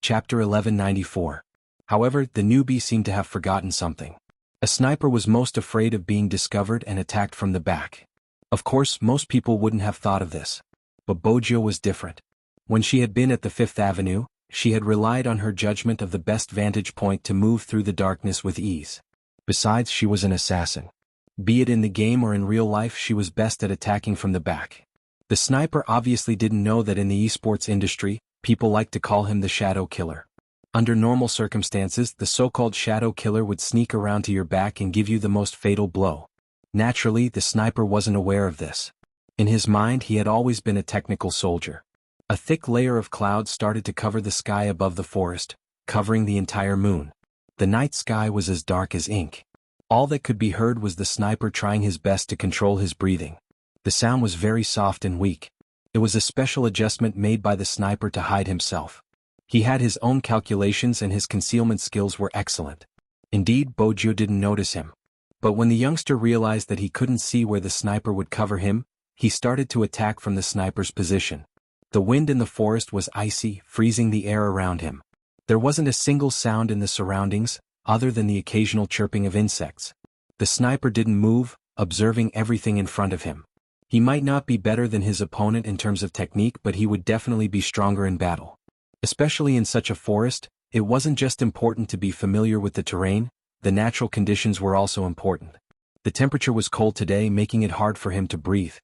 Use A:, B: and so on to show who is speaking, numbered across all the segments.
A: Chapter 1194. However, the newbie seemed to have forgotten something. A sniper was most afraid of being discovered and attacked from the back. Of course, most people wouldn't have thought of this. But Bojio was different. When she had been at the Fifth Avenue, she had relied on her judgment of the best vantage point to move through the darkness with ease. Besides, she was an assassin. Be it in the game or in real life, she was best at attacking from the back. The sniper obviously didn't know that in the esports industry, people like to call him the shadow killer. Under normal circumstances, the so-called shadow killer would sneak around to your back and give you the most fatal blow. Naturally, the sniper wasn't aware of this. In his mind, he had always been a technical soldier. A thick layer of clouds started to cover the sky above the forest, covering the entire moon. The night sky was as dark as ink. All that could be heard was the sniper trying his best to control his breathing. The sound was very soft and weak. It was a special adjustment made by the sniper to hide himself. He had his own calculations and his concealment skills were excellent. Indeed, Bojio didn't notice him. But when the youngster realized that he couldn't see where the sniper would cover him, he started to attack from the sniper's position. The wind in the forest was icy, freezing the air around him. There wasn't a single sound in the surroundings, other than the occasional chirping of insects. The sniper didn't move, observing everything in front of him. He might not be better than his opponent in terms of technique, but he would definitely be stronger in battle. Especially in such a forest, it wasn't just important to be familiar with the terrain, the natural conditions were also important. The temperature was cold today, making it hard for him to breathe.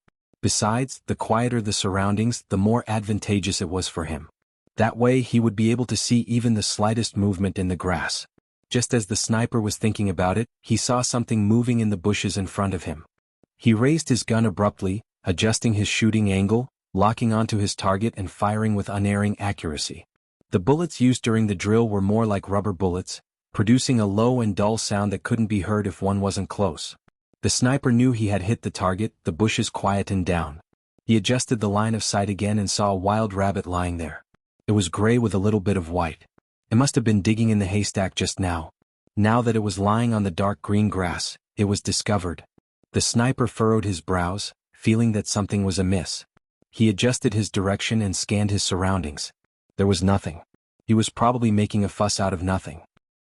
A: Besides, the quieter the surroundings, the more advantageous it was for him. That way he would be able to see even the slightest movement in the grass. Just as the sniper was thinking about it, he saw something moving in the bushes in front of him. He raised his gun abruptly, adjusting his shooting angle, locking onto his target and firing with unerring accuracy. The bullets used during the drill were more like rubber bullets, producing a low and dull sound that couldn't be heard if one wasn't close. The sniper knew he had hit the target, the bushes quietened down. He adjusted the line of sight again and saw a wild rabbit lying there. It was gray with a little bit of white. It must have been digging in the haystack just now. Now that it was lying on the dark green grass, it was discovered. The sniper furrowed his brows, feeling that something was amiss. He adjusted his direction and scanned his surroundings. There was nothing. He was probably making a fuss out of nothing.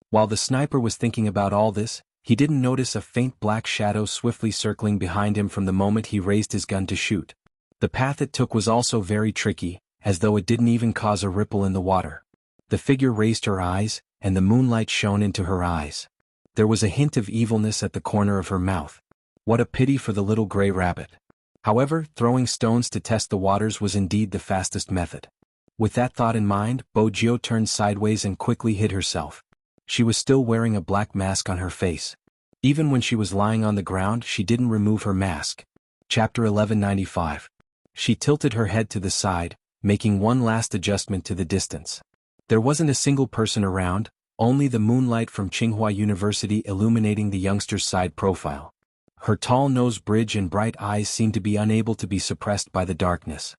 A: While the sniper was thinking about all this, he didn't notice a faint black shadow swiftly circling behind him from the moment he raised his gun to shoot. The path it took was also very tricky, as though it didn't even cause a ripple in the water. The figure raised her eyes, and the moonlight shone into her eyes. There was a hint of evilness at the corner of her mouth. What a pity for the little gray rabbit. However, throwing stones to test the waters was indeed the fastest method. With that thought in mind, Bojio turned sideways and quickly hid herself. She was still wearing a black mask on her face. Even when she was lying on the ground, she didn't remove her mask. Chapter 1195. She tilted her head to the side, making one last adjustment to the distance. There wasn't a single person around, only the moonlight from Tsinghua University illuminating the youngster's side profile. Her tall nose bridge and bright eyes seemed to be unable to be suppressed by the darkness.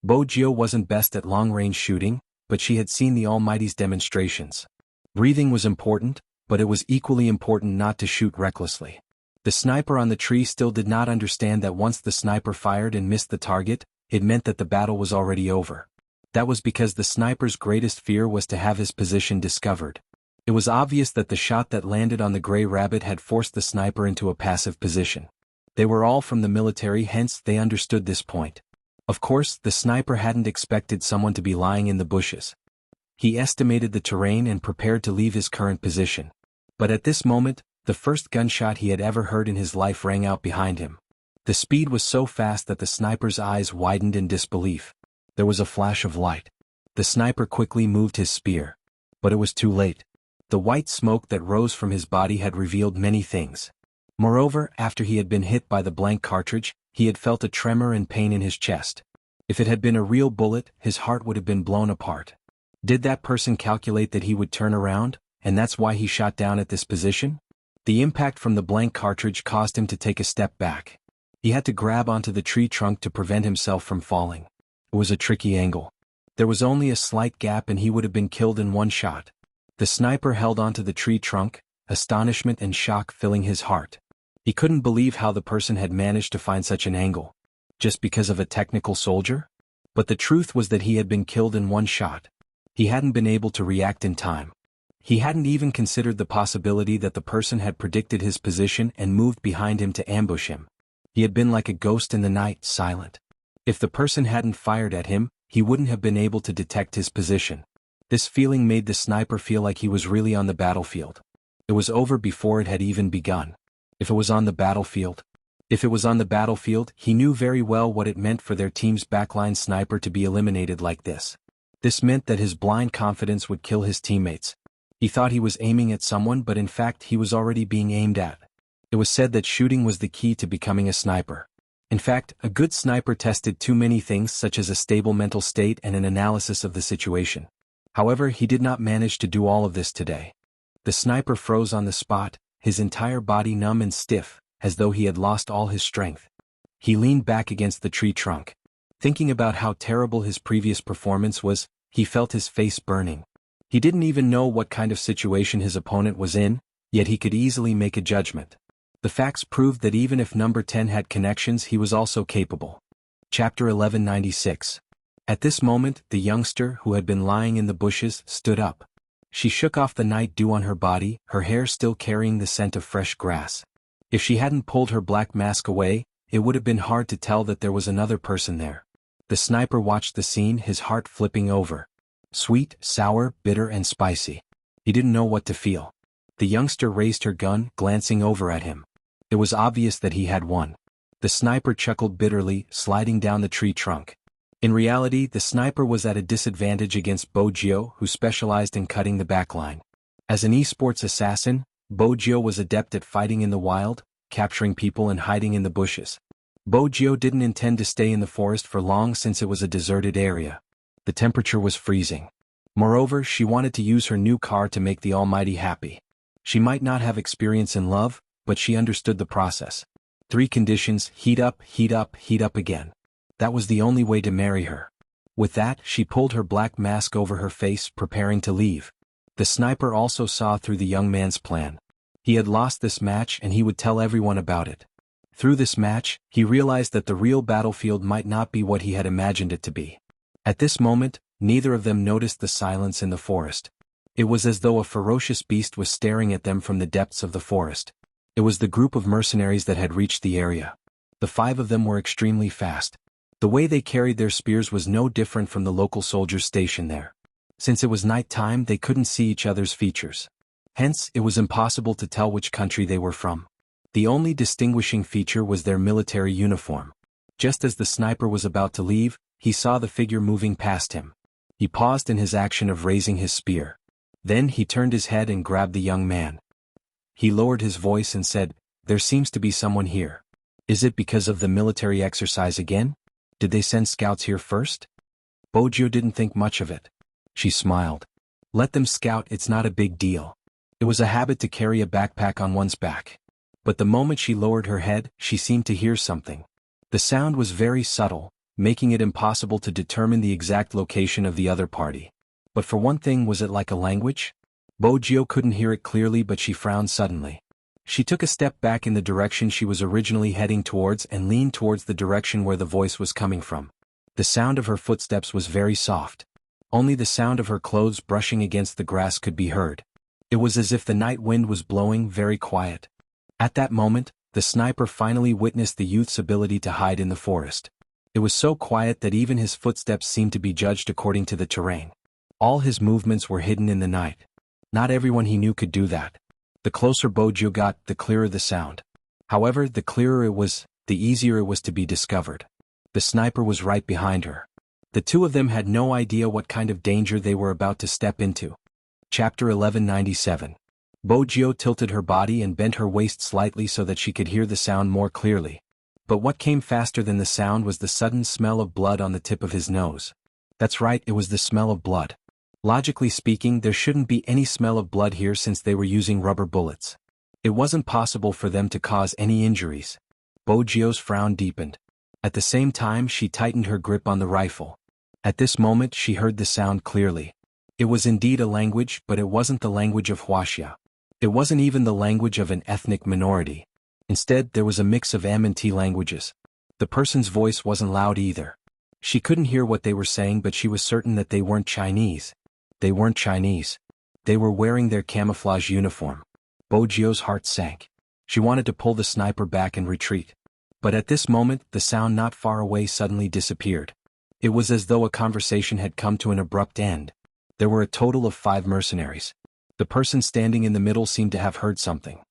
A: Bojio wasn't best at long-range shooting, but she had seen the Almighty's demonstrations. Breathing was important, but it was equally important not to shoot recklessly. The sniper on the tree still did not understand that once the sniper fired and missed the target, it meant that the battle was already over. That was because the sniper's greatest fear was to have his position discovered. It was obvious that the shot that landed on the gray rabbit had forced the sniper into a passive position. They were all from the military, hence they understood this point. Of course, the sniper hadn't expected someone to be lying in the bushes. He estimated the terrain and prepared to leave his current position. But at this moment, the first gunshot he had ever heard in his life rang out behind him. The speed was so fast that the sniper's eyes widened in disbelief. There was a flash of light. The sniper quickly moved his spear. But it was too late. The white smoke that rose from his body had revealed many things. Moreover, after he had been hit by the blank cartridge, he had felt a tremor and pain in his chest. If it had been a real bullet, his heart would have been blown apart. Did that person calculate that he would turn around, and that's why he shot down at this position? The impact from the blank cartridge caused him to take a step back. He had to grab onto the tree trunk to prevent himself from falling. It was a tricky angle. There was only a slight gap and he would have been killed in one shot. The sniper held onto the tree trunk, astonishment and shock filling his heart. He couldn't believe how the person had managed to find such an angle. Just because of a technical soldier? But the truth was that he had been killed in one shot. He hadn't been able to react in time. He hadn't even considered the possibility that the person had predicted his position and moved behind him to ambush him. He had been like a ghost in the night, silent. If the person hadn't fired at him, he wouldn't have been able to detect his position. This feeling made the sniper feel like he was really on the battlefield. It was over before it had even begun. If it was on the battlefield, he knew very well what it meant for their team's backline sniper to be eliminated like this. This meant that his blind confidence would kill his teammates. He thought he was aiming at someone, but in fact he was already being aimed at. It was said that shooting was the key to becoming a sniper. In fact, a good sniper tested too many things such as a stable mental state and an analysis of the situation. However, he did not manage to do all of this today. The sniper froze on the spot, his entire body numb and stiff, as though he had lost all his strength. He leaned back against the tree trunk. Thinking about how terrible his previous performance was, he felt his face burning. He didn't even know what kind of situation his opponent was in, yet he could easily make a judgment. The facts proved that even if number 10 had connections, he was also capable. Chapter 1196. At this moment, the youngster who had been lying in the bushes stood up. She shook off the night dew on her body, her hair still carrying the scent of fresh grass. If she hadn't pulled her black mask away, it would have been hard to tell that there was another person there. The sniper watched the scene, his heart flipping over. Sweet, sour, bitter and spicy. He didn't know what to feel. The youngster raised her gun, glancing over at him. It was obvious that he had won. The sniper chuckled bitterly, sliding down the tree trunk. In reality, the sniper was at a disadvantage against Bojio, who specialized in cutting the backline. As an esports assassin, Bojio was adept at fighting in the wild, capturing people and hiding in the bushes. Bojio didn't intend to stay in the forest for long since it was a deserted area. The temperature was freezing. Moreover, she wanted to use her new car to make the Almighty happy. She might not have experience in love, but she understood the process. 3 conditions: heat up, heat up, heat up again. That was the only way to marry her. With that, she pulled her black mask over her face, preparing to leave. The sniper also saw through the young man's plan. He had lost this match and he would tell everyone about it. Through this match, he realized that the real battlefield might not be what he had imagined it to be. At this moment, neither of them noticed the silence in the forest. It was as though a ferocious beast was staring at them from the depths of the forest. It was the group of mercenaries that had reached the area. The 5 of them were extremely fast. The way they carried their spears was no different from the local soldiers stationed there. Since it was night time, they couldn't see each other's features. Hence, it was impossible to tell which country they were from. The only distinguishing feature was their military uniform. Just as the sniper was about to leave, he saw the figure moving past him. He paused in his action of raising his spear. Then he turned his head and grabbed the young man. He lowered his voice and said, "There seems to be someone here. Is it because of the military exercise again? Did they send scouts here first?" Bojio didn't think much of it. She smiled. "Let them scout, it's not a big deal." It was a habit to carry a backpack on one's back. But the moment she lowered her head, she seemed to hear something. The sound was very subtle, making it impossible to determine the exact location of the other party. But for one thing, was it like a language? Bojio couldn't hear it clearly, but she frowned suddenly. She took a step back in the direction she was originally heading towards and leaned towards the direction where the voice was coming from. The sound of her footsteps was very soft. Only the sound of her clothes brushing against the grass could be heard. It was as if the night wind was blowing, very quiet. At that moment, the sniper finally witnessed the youth's ability to hide in the forest. It was so quiet that even his footsteps seemed to be judged according to the terrain. All his movements were hidden in the night. Not everyone he knew could do that. The closer Bojio got, the clearer the sound. However, the clearer it was, the easier it was to be discovered. The sniper was right behind her. The 2 of them had no idea what kind of danger they were about to step into. Chapter 1197. Bojio tilted her body and bent her waist slightly so that she could hear the sound more clearly. But what came faster than the sound was the sudden smell of blood on the tip of his nose. That's right, it was the smell of blood. Logically speaking, there shouldn't be any smell of blood here since they were using rubber bullets. It wasn't possible for them to cause any injuries. Bojio's frown deepened. At the same time, she tightened her grip on the rifle. At this moment, she heard the sound clearly. It was indeed a language, but it wasn't the language of wuxia. It wasn't even the language of an ethnic minority. Instead, there was a mix of M and T languages. The person's voice wasn't loud either. She couldn't hear what they were saying, but she was certain that they weren't Chinese. They weren't Chinese. They were wearing their camouflage uniform. Bojio's heart sank. She wanted to pull the sniper back and retreat. But at this moment, the sound not far away suddenly disappeared. It was as though a conversation had come to an abrupt end. There were a total of 5 mercenaries. The person standing in the middle seemed to have heard something.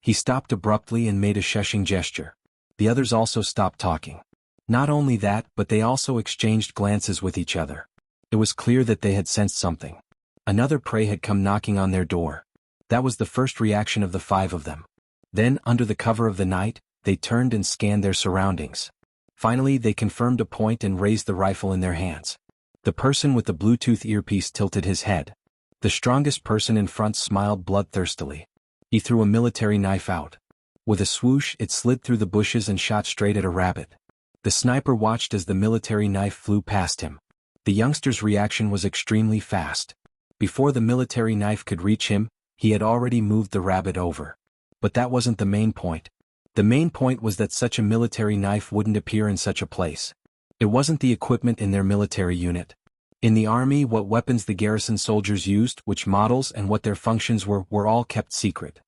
A: He stopped abruptly and made a shushing gesture. The others also stopped talking. Not only that, but they also exchanged glances with each other. It was clear that they had sensed something. Another prey had come knocking on their door. That was the first reaction of the 5 of them. Then, under the cover of the night, they turned and scanned their surroundings. Finally, they confirmed a point and raised the rifle in their hands. The person with the Bluetooth earpiece tilted his head. The strongest person in front smiled bloodthirstily. He threw a military knife out. With a swoosh, it slid through the bushes and shot straight at a rabbit. The sniper watched as the military knife flew past him. The youngster's reaction was extremely fast. Before the military knife could reach him, he had already moved the rabbit over. But that wasn't the main point. The main point was that such a military knife wouldn't appear in such a place. It wasn't the equipment in their military unit. In the army, what weapons the garrison soldiers used, which models and what their functions were all kept secret.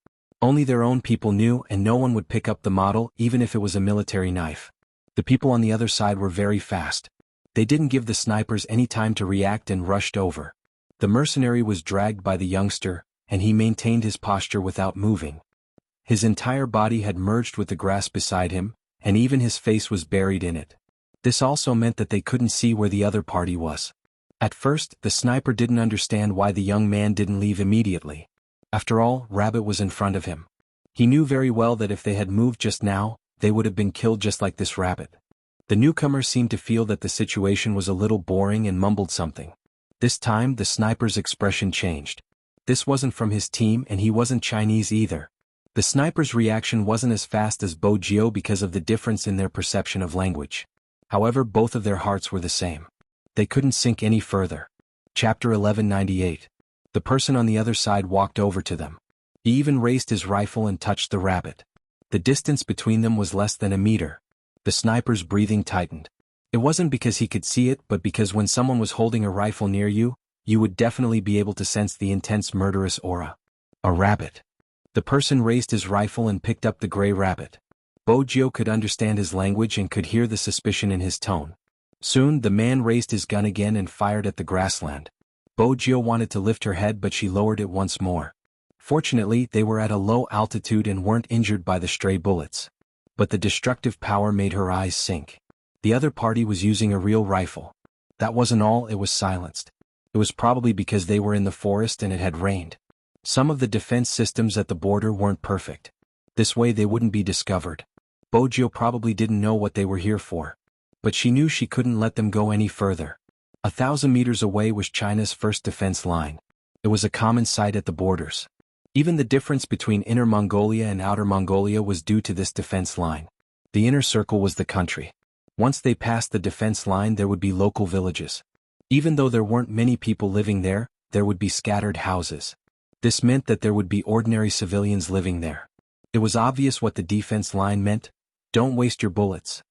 A: Only their own people knew, and no one would pick up the model even if it was a military knife. The people on the other side were very fast. They didn't give the snipers any time to react and rushed over. The mercenary was dragged by the youngster, and he maintained his posture without moving. His entire body had merged with the grass beside him, and even his face was buried in it. This also meant that they couldn't see where the other party was. At first, the sniper didn't understand why the young man didn't leave immediately. After all, Rabbit was in front of him. He knew very well that if they had moved just now, they would have been killed just like this rabbit. The newcomer seemed to feel that the situation was a little boring and mumbled something. This time, the sniper's expression changed. This wasn't from his team, and he wasn't Chinese either. The sniper's reaction wasn't as fast as Bojio because of the difference in their perception of language. However, both of their hearts were the same. They couldn't sink any further. Chapter 1198. The person on the other side walked over to them. He even raised his rifle and touched the rabbit. The distance between them was less than a meter. The sniper's breathing tightened. It wasn't because he could see it, but because when someone was holding a rifle near you, you would definitely be able to sense the intense murderous aura. A rabbit. The person raised his rifle and picked up the gray rabbit. Bojio could understand his language and could hear the suspicion in his tone. Soon, the man raised his gun again and fired at the grassland. Bojio wanted to lift her head, but she lowered it once more. Fortunately, they were at a low altitude and weren't injured by the stray bullets. But the destructive power made her eyes sink. The other party was using a real rifle. That wasn't all, it was silenced. It was probably because they were in the forest and it had rained. Some of the defense systems at the border weren't perfect. This way they wouldn't be discovered. Bojio probably didn't know what they were here for. But she knew she couldn't let them go any further. 1,000 meters away was China's first defense line. It was a common sight at the borders. Even the difference between Inner Mongolia and Outer Mongolia was due to this defense line. The inner circle was the country. Once they passed the defense line, there would be local villages. Even though there weren't many people living there, there would be scattered houses. This meant that there would be ordinary civilians living there. It was obvious what the defense line meant. Don't waste your bullets.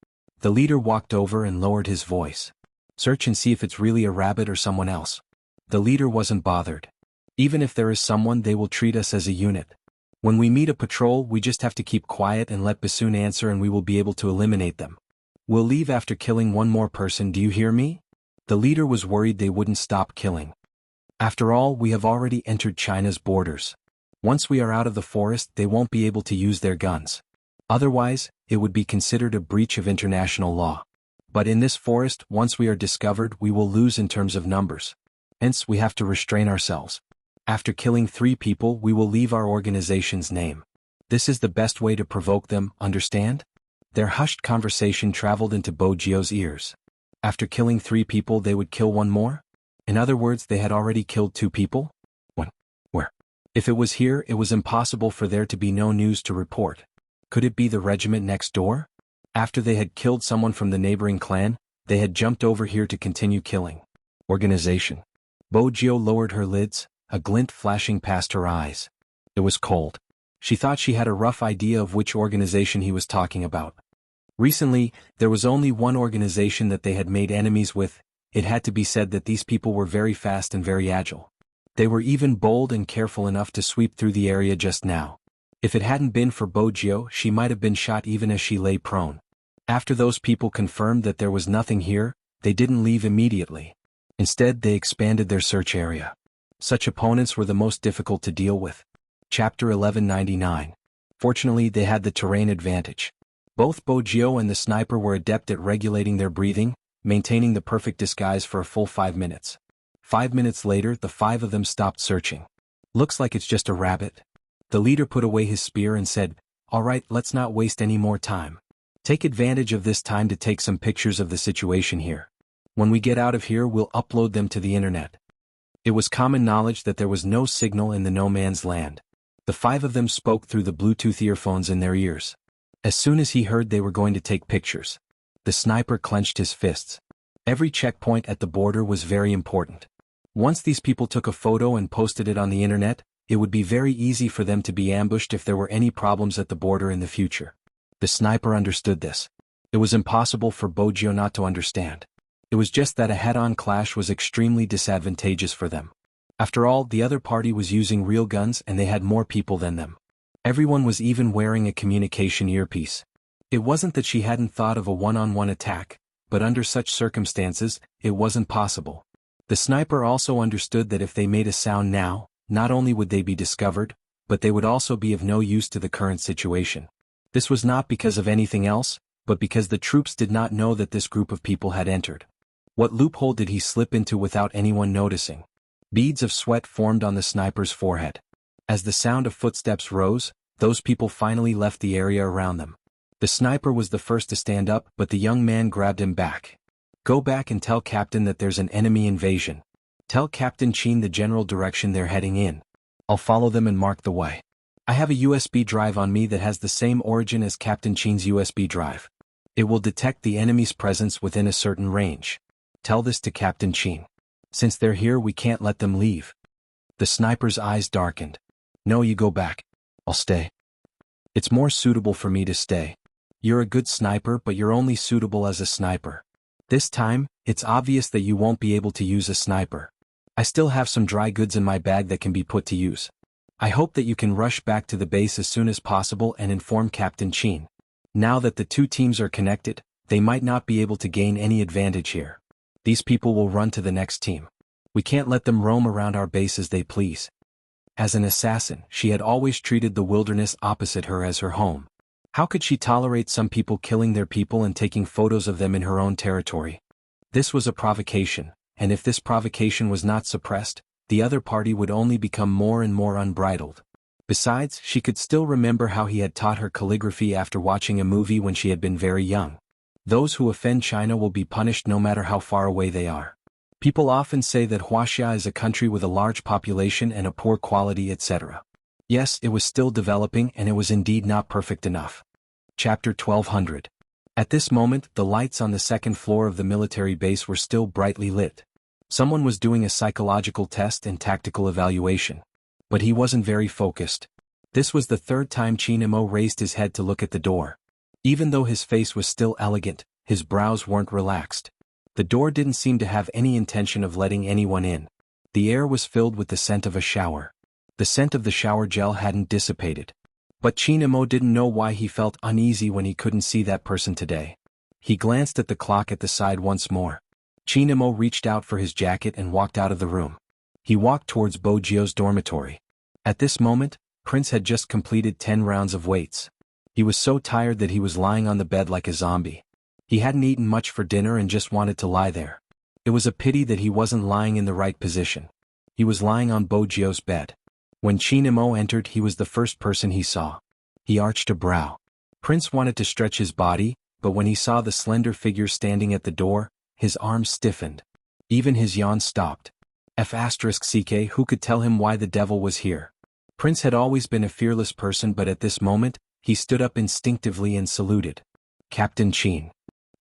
A: The leader walked over and lowered his voice. Search and see if it's really a rabbit or someone else. The leader wasn't bothered. Even if there is someone, they will treat us as a unit. When we meet a patrol, we just have to keep quiet and let Bassoon answer and we will be able to eliminate them. We'll leave after killing one more person, do you hear me? The leader was worried they wouldn't stop killing. After all, we have already entered China's borders. Once we are out of the forest, they won't be able to use their guns. Otherwise, it would be considered a breach of international law. But in this forest, once we are discovered, we will lose in terms of numbers. Hence, we have to restrain ourselves. After killing 3 people, we will leave our organization's name. This is the best way to provoke them, understand? Their hushed conversation traveled into Bojio's ears. After killing 3 people, they would kill one more? In other words, they had already killed 2 people? When? Where? If it was here, it was impossible for there to be no news to report. Could it be the regiment next door? After they had killed someone from the neighboring clan, they had jumped over here to continue killing. Organization. Bojio lowered her lids, a glint flashing past her eyes. It was cold. She thought she had a rough idea of which organization he was talking about. Recently, there was only one organization that they had made enemies with, it had to be said that these people were very fast and very agile. They were even bold and careful enough to sweep through the area just now. If it hadn't been for Bojio, she might have been shot even as she lay prone. After those people confirmed that there was nothing here, they didn't leave immediately. Instead, they expanded their search area. Such opponents were the most difficult to deal with. Chapter 1199. Fortunately, they had the terrain advantage. Both Bojio and the sniper were adept at regulating their breathing, maintaining the perfect disguise for a full 5 minutes. 5 minutes later, the 5 of them stopped searching. Looks like it's just a rabbit. The leader put away his spear and said, "All right, let's not waste any more time. Take advantage of this time to take some pictures of the situation here. When we get out of here, we'll upload them to the internet." It was common knowledge that there was no signal in the no man's land. The 5 of them spoke through the Bluetooth earphones in their ears. As soon as he heard they were going to take pictures, the sniper clenched his fists. Every checkpoint at the border was very important. Once these people took a photo and posted it on the internet, it would be very easy for them to be ambushed if there were any problems at the border in the future. The sniper understood this. It was impossible for Bojio not to understand. It was just that a head-on clash was extremely disadvantageous for them. After all, the other party was using real guns and they had more people than them. Everyone was even wearing a communication earpiece. It wasn't that she hadn't thought of a one-on-one attack, but under such circumstances, it wasn't possible. The sniper also understood that if they made a sound now, not only would they be discovered, but they would also be of no use to the current situation. This was not because of anything else, but because the troops did not know that this group of people had entered. What loophole did he slip into without anyone noticing? Beads of sweat formed on the sniper's forehead. As the sound of footsteps rose, those people finally left the area around them. The sniper was the first to stand up, but the young man grabbed him back. "Go back and tell Captain that there's an enemy invasion. Tell Captain Chin the general direction they're heading in. I'll follow them and mark the way. I have a USB drive on me that has the same origin as Captain Chin's USB drive. It will detect the enemy's presence within a certain range. Tell this to Captain Chin. Since they're here, we can't let them leave." The sniper's eyes darkened. "No, you go back. I'll stay. It's more suitable for me to stay. You're a good sniper, but you're only suitable as a sniper. This time, it's obvious that you won't be able to use a sniper. I still have some dry goods in my bag that can be put to use. I hope that you can rush back to the base as soon as possible and inform Captain Chin. Now that the two teams are connected, they might not be able to gain any advantage here. These people will run to the next team. We can't let them roam around our base as they please." As an assassin, she had always treated the wilderness opposite her as her home. How could she tolerate some people killing their people and taking photos of them in her own territory? This was a provocation, and if this provocation was not suppressed, the other party would only become more and more unbridled. Besides, she could still remember how he had taught her calligraphy after watching a movie when she had been very young. Those who offend China will be punished no matter how far away they are. People often say that wuxia is a country with a large population and a poor quality, etc. Yes, it was still developing and it was indeed not perfect enough. Chapter 1200. At this moment, the lights on the second floor of the military base were still brightly lit. Someone was doing a psychological test and tactical evaluation. But he wasn't very focused. This was the third time Chinemo raised his head to look at the door. Even though his face was still elegant, his brows weren't relaxed. The door didn't seem to have any intention of letting anyone in. The air was filled with the scent of a shower. The scent of the shower gel hadn't dissipated. But Chinemo didn't know why he felt uneasy when he couldn't see that person today. He glanced at the clock at the side once more. Chinemo reached out for his jacket and walked out of the room. He walked towards Bojio's dormitory. At this moment, Prince had just completed 10 rounds of weights. He was so tired that he was lying on the bed like a zombie. He hadn't eaten much for dinner and just wanted to lie there. It was a pity that he wasn't lying in the right position. He was lying on Bojio's bed. When Chinemo entered, he was the first person he saw. He arched a brow. Prince wanted to stretch his body, but when he saw the slender figure standing at the door, his arms stiffened. Even his yawn stopped. F***ck, who could tell him why the devil was here? Prince had always been a fearless person, but at this moment, he stood up instinctively and saluted. "Captain Chin."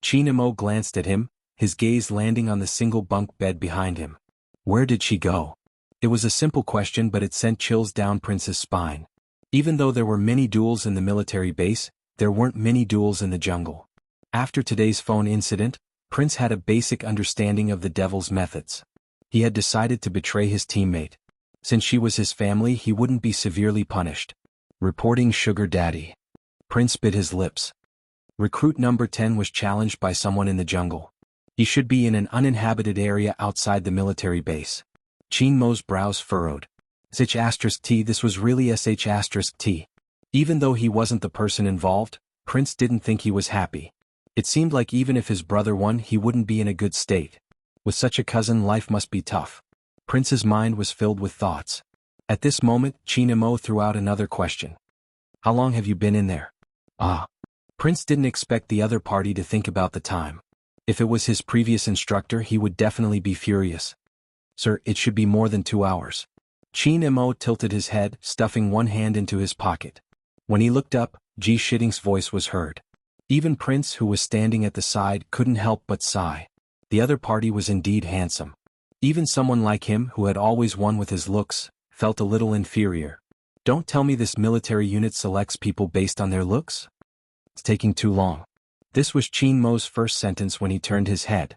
A: Chinemo glanced at him, his gaze landing on the single bunk bed behind him. Where did she go? It was a simple question, but it sent chills down Prince's spine. Even though there were many duels in the military base, there weren't many duels in the jungle. After today's phone incident, Prince had a basic understanding of the devil's methods. He had decided to betray his teammate. Since she was his family, he wouldn't be severely punished. Reporting Sugar Daddy. Prince bit his lips. Recruit number 10 was challenged by someone in the jungle. He should be in an uninhabited area outside the military base. Qin Mo's brows furrowed. sh*t, this was really sh*t. Even though he wasn't the person involved, Prince didn't think he was happy. It seemed like even if his brother won, he wouldn't be in a good state. With such a cousin, life must be tough. Prince's mind was filled with thoughts. At this moment, Qin Mo threw out another question. How long have you been in there? Prince didn't expect the other party to think about the time. If it was his previous instructor, he would definitely be furious. Sir, it should be more than 2 hours. Qin Mo tilted his head, stuffing one hand into his pocket. When he looked up, Ji Shitting's voice was heard. Even Prince, who was standing at the side, couldn't help but sigh. The other party was indeed handsome. Even someone like him, who had always won with his looks, felt a little inferior. Don't tell me this military unit selects people based on their looks? It's taking too long. This was Qin Mo's first sentence when he turned his head.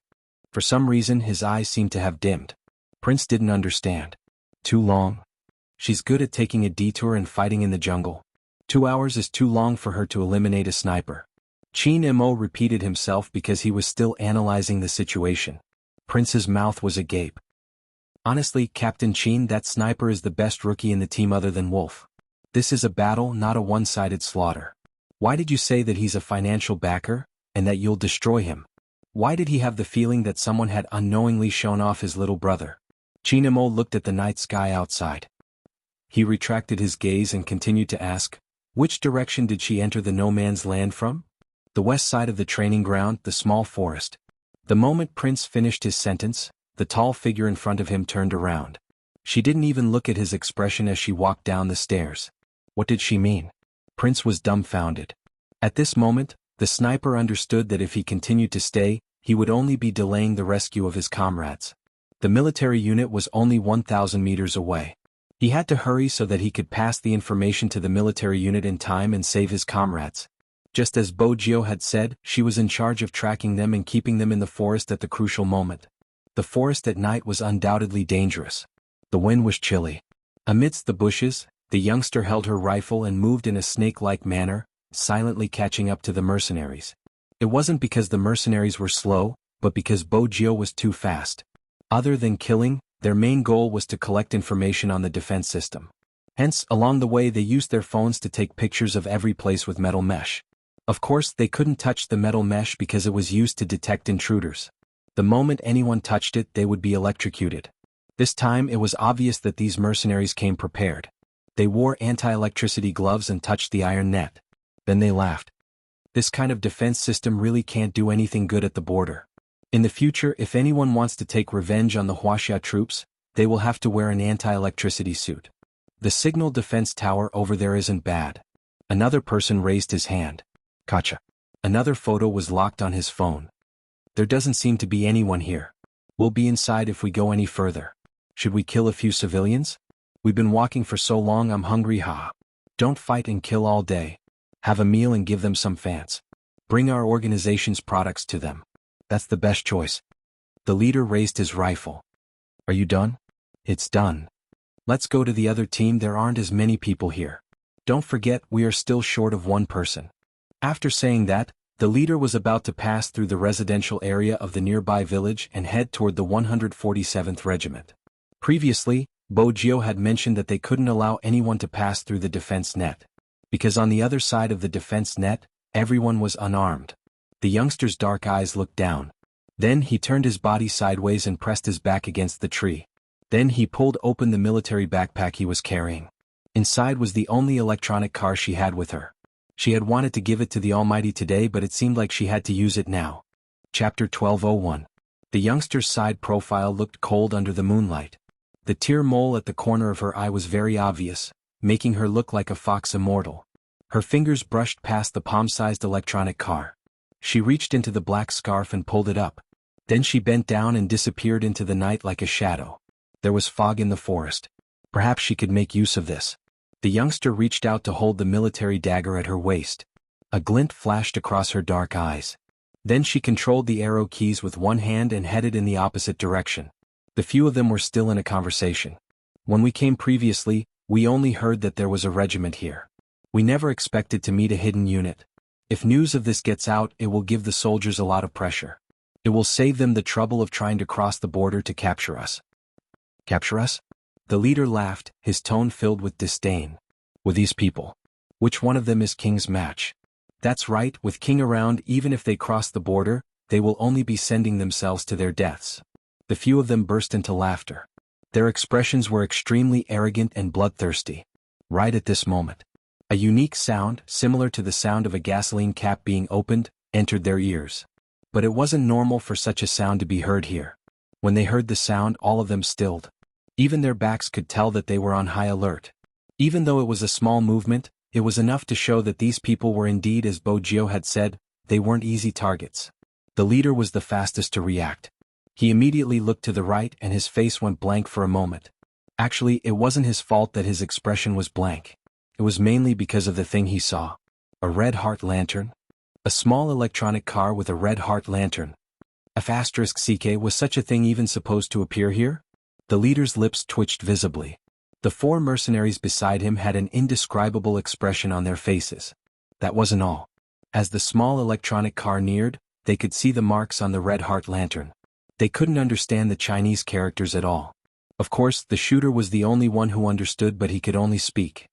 A: For some reason, his eyes seemed to have dimmed. Prince didn't understand. Too long? She's good at taking a detour and fighting in the jungle. 2 hours is too long for her to eliminate a sniper. Qin Mo repeated himself because he was still analyzing the situation. Prince's mouth was agape. Honestly, Captain Qin, that sniper is the best rookie in the team other than Wolf. This is a battle, not a one-sided slaughter. Why did you say that he's a financial backer, and that you'll destroy him? Why did he have the feeling that someone had unknowingly shown off his little brother? Qin Mo looked at the night sky outside. He retracted his gaze and continued to ask, which direction did she enter the no-man's land from? The west side of the training ground, the small forest. The moment Prince finished his sentence, the tall figure in front of him turned around. She didn't even look at his expression as she walked down the stairs. What did she mean? Prince was dumbfounded. At this moment, the sniper understood that if he continued to stay, he would only be delaying the rescue of his comrades. The military unit was only 1,000 meters away. He had to hurry so that he could pass the information to the military unit in time and save his comrades. Just as Bo Jio had said, she was in charge of tracking them and keeping them in the forest at the crucial moment. The forest at night was undoubtedly dangerous. The wind was chilly. Amidst the bushes, the youngster held her rifle and moved in a snake-like manner, silently catching up to the mercenaries. It wasn't because the mercenaries were slow, but because Bo Jio was too fast. Other than killing, their main goal was to collect information on the defense system. Hence, along the way they used their phones to take pictures of every place with metal mesh. Of course, they couldn't touch the metal mesh because it was used to detect intruders. The moment anyone touched it, they would be electrocuted. This time it was obvious that these mercenaries came prepared. They wore anti-electricity gloves and touched the iron net. Then they laughed. This kind of defense system really can't do anything good at the border. In the future, if anyone wants to take revenge on the wuxia troops, they will have to wear an anti-electricity suit. The signal defense tower over there isn't bad. Another person raised his hand. Gotcha. Another photo was locked on his phone. There doesn't seem to be anyone here. We'll be inside if we go any further. Should we kill a few civilians? We've been walking for so long, I'm hungry. Don't fight and kill all day. Have a meal and give them some fans. Bring our organization's products to them. That's the best choice. The leader raised his rifle. Are you done? It's done. Let's go to the other team, there aren't as many people here. Don't forget, we are still short of one person. After saying that, the leader was about to pass through the residential area of the nearby village and head toward the 147th Regiment. Previously, Bo Jio had mentioned that they couldn't allow anyone to pass through the defense net. Because on the other side of the defense net, everyone was unarmed. The youngster's dark eyes looked down. Then he turned his body sideways and pressed his back against the tree. Then he pulled open the military backpack he was carrying. Inside was the only electronic car she had with her. She had wanted to give it to the Almighty today, but it seemed like she had to use it now. Chapter 1201. The youngster's side profile looked cold under the moonlight. The tear mole at the corner of her eye was very obvious, making her look like a fox immortal. Her fingers brushed past the palm-sized electronic car. She reached into the black scarf and pulled it up. Then she bent down and disappeared into the night like a shadow. There was fog in the forest. Perhaps she could make use of this. The youngster reached out to hold the military dagger at her waist. A glint flashed across her dark eyes. Then she controlled the arrow keys with one hand and headed in the opposite direction. The few of them were still in a conversation. When we came previously, we only heard that there was a regiment here. We never expected to meet a hidden unit. If news of this gets out, it will give the soldiers a lot of pressure. It will save them the trouble of trying to cross the border to capture us. Capture us? The leader laughed, his tone filled with disdain. With these people. Which one of them is King's match? That's right, with King around, even if they cross the border, they will only be sending themselves to their deaths. The few of them burst into laughter. Their expressions were extremely arrogant and bloodthirsty. Right at this moment, a unique sound, similar to the sound of a gasoline cap being opened, entered their ears. But it wasn't normal for such a sound to be heard here. When they heard the sound, all of them stilled. Even their backs could tell that they were on high alert. Even though it was a small movement, it was enough to show that these people were indeed, as Bo Jio had said, they weren't easy targets. The leader was the fastest to react. He immediately looked to the right and his face went blank for a moment. Actually, it wasn't his fault that his expression was blank. It was mainly because of the thing he saw. A red heart lantern? A small electronic car with a red heart lantern. *CK, was such a thing even supposed to appear here? The leader's lips twitched visibly. The four mercenaries beside him had an indescribable expression on their faces. That wasn't all. As the small electronic car neared, they could see the marks on the red heart lantern. They couldn't understand the Chinese characters at all. Of course, the shooter was the only one who understood, but he could only speak.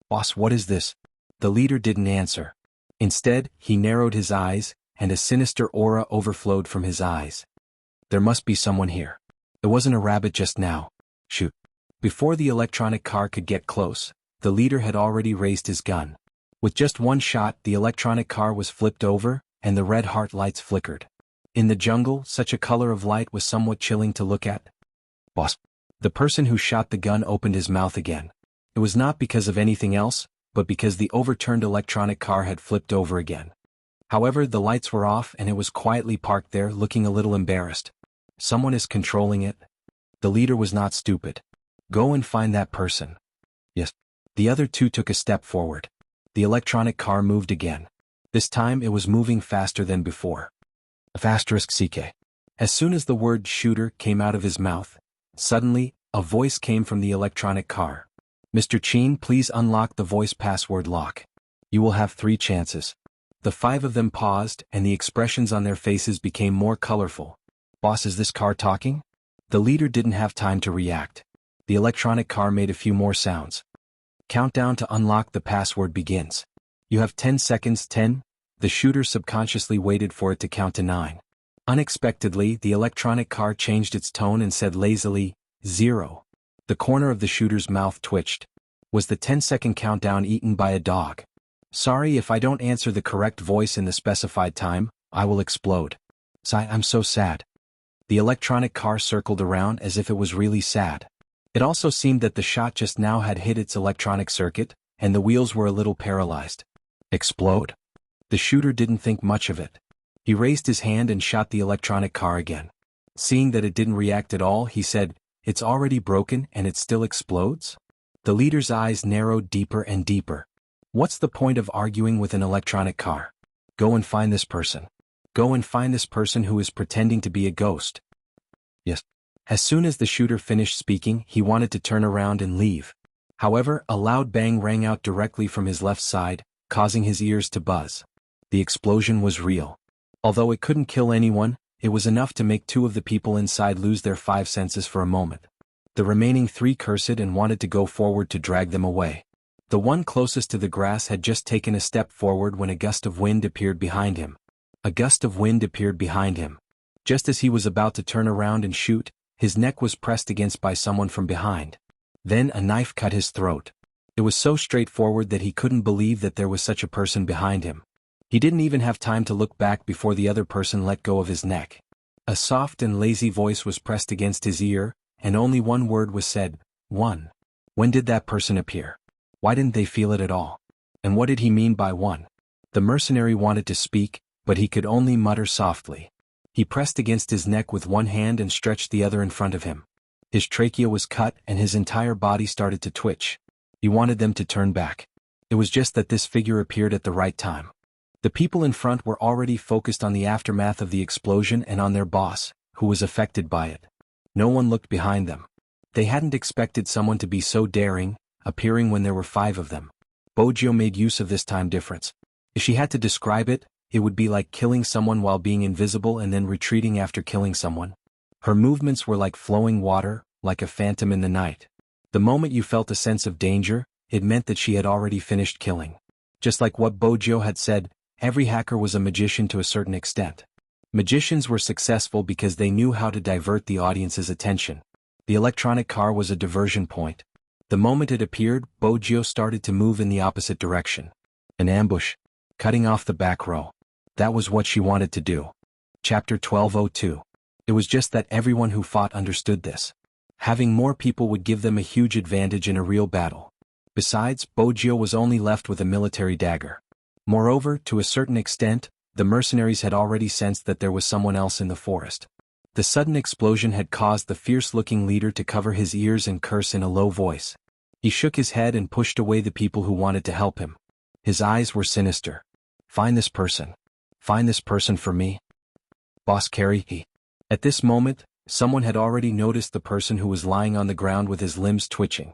A: Boss, what is this? The leader didn't answer. Instead, he narrowed his eyes, and a sinister aura overflowed from his eyes. There must be someone here. It wasn't a rabbit just now. Shoot. Before the electronic car could get close, the leader had already raised his gun. With just one shot, the electronic car was flipped over, and the red heart lights flickered. In the jungle, such a color of light was somewhat chilling to look at. Boss. The person who shot the gun opened his mouth again. It was not because of anything else, but because the overturned electronic car had flipped over again. However, the lights were off and it was quietly parked there, looking a little embarrassed. Someone is controlling it. The leader was not stupid. Go and find that person. Yes. The other two took a step forward. The electronic car moved again. This time it was moving faster than before. *CK. As soon as the word shooter came out of his mouth, suddenly, a voice came from the electronic car. Mr. Chin, please unlock the voice password lock. You will have 3 chances. The 5 of them paused and the expressions on their faces became more colorful. Boss, is this car talking? The leader didn't have time to react. The electronic car made a few more sounds. Countdown to unlock the password begins. You have 10 seconds. 10. The shooter subconsciously waited for it to count to 9. Unexpectedly, the electronic car changed its tone and said lazily, 0. The corner of the shooter's mouth twitched. Was the 10-second countdown eaten by a dog? Sorry, if I don't answer the correct voice in the specified time, I will explode. Sigh, I'm so sad. The electronic car circled around as if it was really sad. It also seemed that the shot just now had hit its electronic circuit, and the wheels were a little paralyzed. Explode? The shooter didn't think much of it. He raised his hand and shot the electronic car again. Seeing that it didn't react at all, he said, It's already broken and it still explodes? The leader's eyes narrowed deeper and deeper. What's the point of arguing with an electronic car? Go and find this person. Go and find this person who is pretending to be a ghost. Yes. As soon as the shooter finished speaking, he wanted to turn around and leave. However, a loud bang rang out directly from his left side, causing his ears to buzz. The explosion was real. Although it couldn't kill anyone, it was enough to make 2 of the people inside lose their 5 senses for a moment. The remaining 3 cursed and wanted to go forward to drag them away. The one closest to the grass had just taken a step forward when a gust of wind appeared behind him. A gust of wind appeared behind him. Just as he was about to turn around and shoot, his neck was pressed against by someone from behind. Then a knife cut his throat. It was so straightforward that he couldn't believe that there was such a person behind him. He didn't even have time to look back before the other person let go of his neck. A soft and lazy voice was pressed against his ear, and only one word was said, 1. When did that person appear? Why didn't they feel it at all? And what did he mean by 1? The mercenary wanted to speak, but he could only mutter softly. He pressed against his neck with one hand and stretched the other in front of him. His trachea was cut and his entire body started to twitch. He wanted them to turn back. It was just that this figure appeared at the right time. The people in front were already focused on the aftermath of the explosion and on their boss, who was affected by it. No one looked behind them. They hadn't expected someone to be so daring, appearing when there were 5 of them. Bojo made use of this time difference. If she had to describe it, it would be like killing someone while being invisible and then retreating after killing someone. Her movements were like flowing water, like a phantom in the night. The moment you felt a sense of danger, it meant that she had already finished killing. Just like what Bojo had said, every hacker was a magician to a certain extent. Magicians were successful because they knew how to divert the audience's attention. The electronic car was a diversion point. The moment it appeared, Bojo started to move in the opposite direction. An ambush. Cutting off the back row. That was what she wanted to do. Chapter 1202. It was just that everyone who fought understood this. Having more people would give them a huge advantage in a real battle. Besides, Bojo was only left with a military dagger. Moreover, to a certain extent, the mercenaries had already sensed that there was someone else in the forest. The sudden explosion had caused the fierce-looking leader to cover his ears and curse in a low voice. He shook his head and pushed away the people who wanted to help him. His eyes were sinister. Find this person. Find this person for me. Boss Carrie, he. At this moment, someone had already noticed the person who was lying on the ground with his limbs twitching.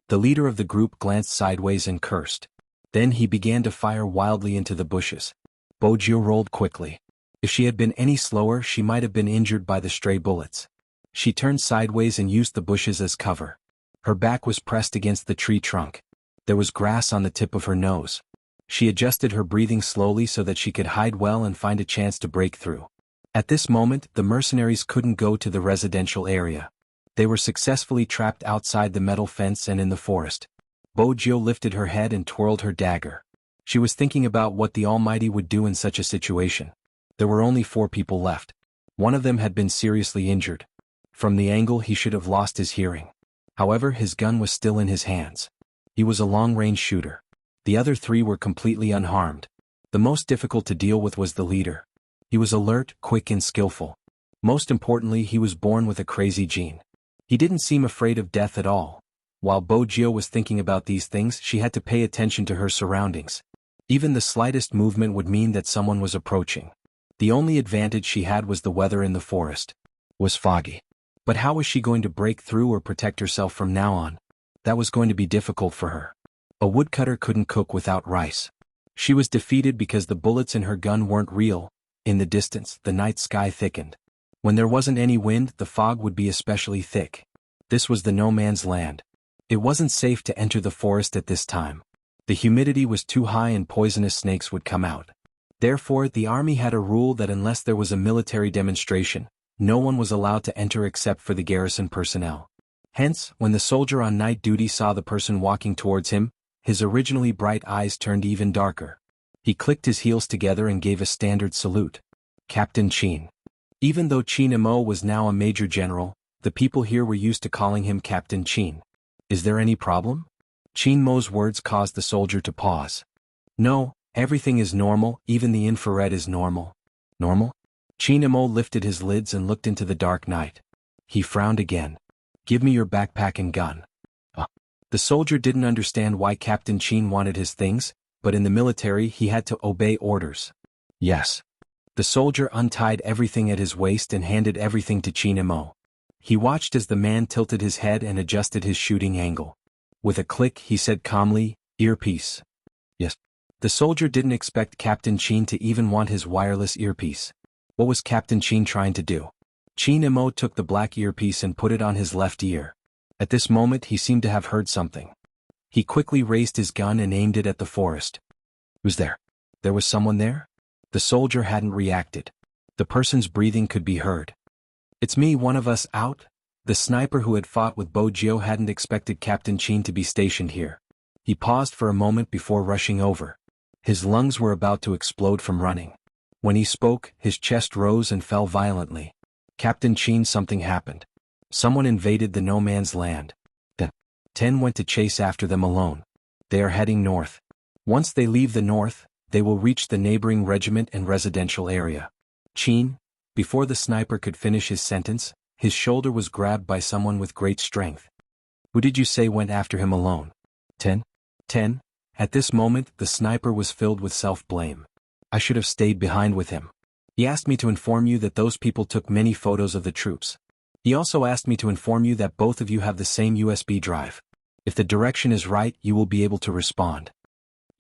A: The leader of the group glanced sideways and cursed. Then he began to fire wildly into the bushes. Bojo rolled quickly. If she had been any slower, she might have been injured by the stray bullets. She turned sideways and used the bushes as cover. Her back was pressed against the tree trunk. There was grass on the tip of her nose. She adjusted her breathing slowly so that she could hide well and find a chance to break through. At this moment, the mercenaries couldn't go to the residential area. They were successfully trapped outside the metal fence and in the forest. Bojo lifted her head and twirled her dagger. She was thinking about what the Almighty would do in such a situation. There were only 4 people left. One of them had been seriously injured. From the angle he should have lost his hearing. However, his gun was still in his hands. He was a long-range shooter. The other 3 were completely unharmed. The most difficult to deal with was the leader. He was alert, quick and skillful. Most importantly, he was born with a crazy gene. He didn't seem afraid of death at all. While Bojo was thinking about these things, she had to pay attention to her surroundings. Even the slightest movement would mean that someone was approaching. The only advantage she had was the weather in the forest. It was foggy. But how was she going to break through or protect herself from now on? That was going to be difficult for her. A woodcutter couldn't cook without rice. She was defeated because the bullets in her gun weren't real. In the distance, the night sky thickened. When there wasn't any wind, the fog would be especially thick. This was the no man's land. It wasn't safe to enter the forest at this time. The humidity was too high and poisonous snakes would come out. Therefore, the army had a rule that unless there was a military demonstration, no one was allowed to enter except for the garrison personnel. Hence, when the soldier on night duty saw the person walking towards him, his originally bright eyes turned even darker. He clicked his heels together and gave a standard salute. Captain Qin. Even though Qin Imo was now a major general, the people here were used to calling him Captain Qin. Is there any problem? Qin Mo's words caused the soldier to pause. No, everything is normal, even the infrared is normal. Normal? Qin Imo lifted his lids and looked into the dark night. He frowned again. Give me your backpack and gun. The soldier didn't understand why Captain Qin wanted his things, but in the military he had to obey orders. Yes. The soldier untied everything at his waist and handed everything to Qin Imo. He watched as the man tilted his head and adjusted his shooting angle. With a click, he said calmly, "Earpiece." Yes. The soldier didn't expect Captain Qin to even want his wireless earpiece. What was Captain Qin trying to do? Qin Imo took the black earpiece and put it on his left ear. At this moment he seemed to have heard something. He quickly raised his gun and aimed it at the forest. Who's there? There was someone there? The soldier hadn't reacted. The person's breathing could be heard. It's me, one of us out? The sniper who had fought with Bojo hadn't expected Captain Qin to be stationed here. He paused for a moment before rushing over. His lungs were about to explode from running. When he spoke, his chest rose and fell violently. Captain Qin, something happened. Someone invaded the no man's land. The 10 went to chase after them alone. They are heading north. Once they leave the north, they will reach the neighboring regiment and residential area. Qin, before the sniper could finish his sentence, his shoulder was grabbed by someone with great strength. Who did you say went after him alone? 10? 10? At this moment, the sniper was filled with self-blame. I should have stayed behind with him. He asked me to inform you that those people took many photos of the troops. He also asked me to inform you that both of you have the same USB drive. If the direction is right, you will be able to respond.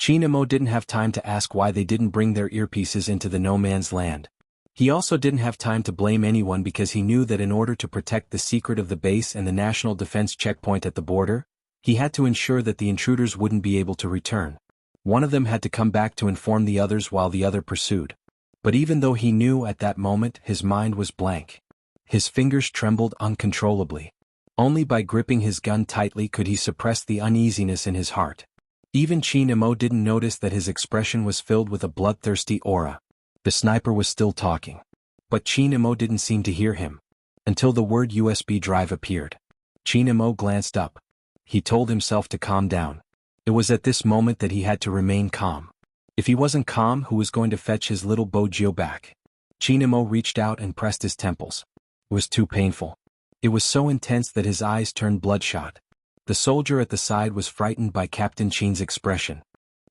A: Xianxia didn't have time to ask why they didn't bring their earpieces into the no man's land. He also didn't have time to blame anyone because he knew that in order to protect the secret of the base and the national defense checkpoint at the border, he had to ensure that the intruders wouldn't be able to return. One of them had to come back to inform the others while the other pursued. But even though he knew at that moment, his mind was blank. His fingers trembled uncontrollably. Only by gripping his gun tightly could he suppress the uneasiness in his heart. Even Xianxia didn't notice that his expression was filled with a bloodthirsty aura. The sniper was still talking. But Xianxia didn't seem to hear him. Until the word USB drive appeared. Xianxia glanced up. He told himself to calm down. It was at this moment that he had to remain calm. If he wasn't calm, who was going to fetch his little Boujio back? Xianxia reached out and pressed his temples. It was too painful. It was so intense that his eyes turned bloodshot. The soldier at the side was frightened by Captain Qin's expression.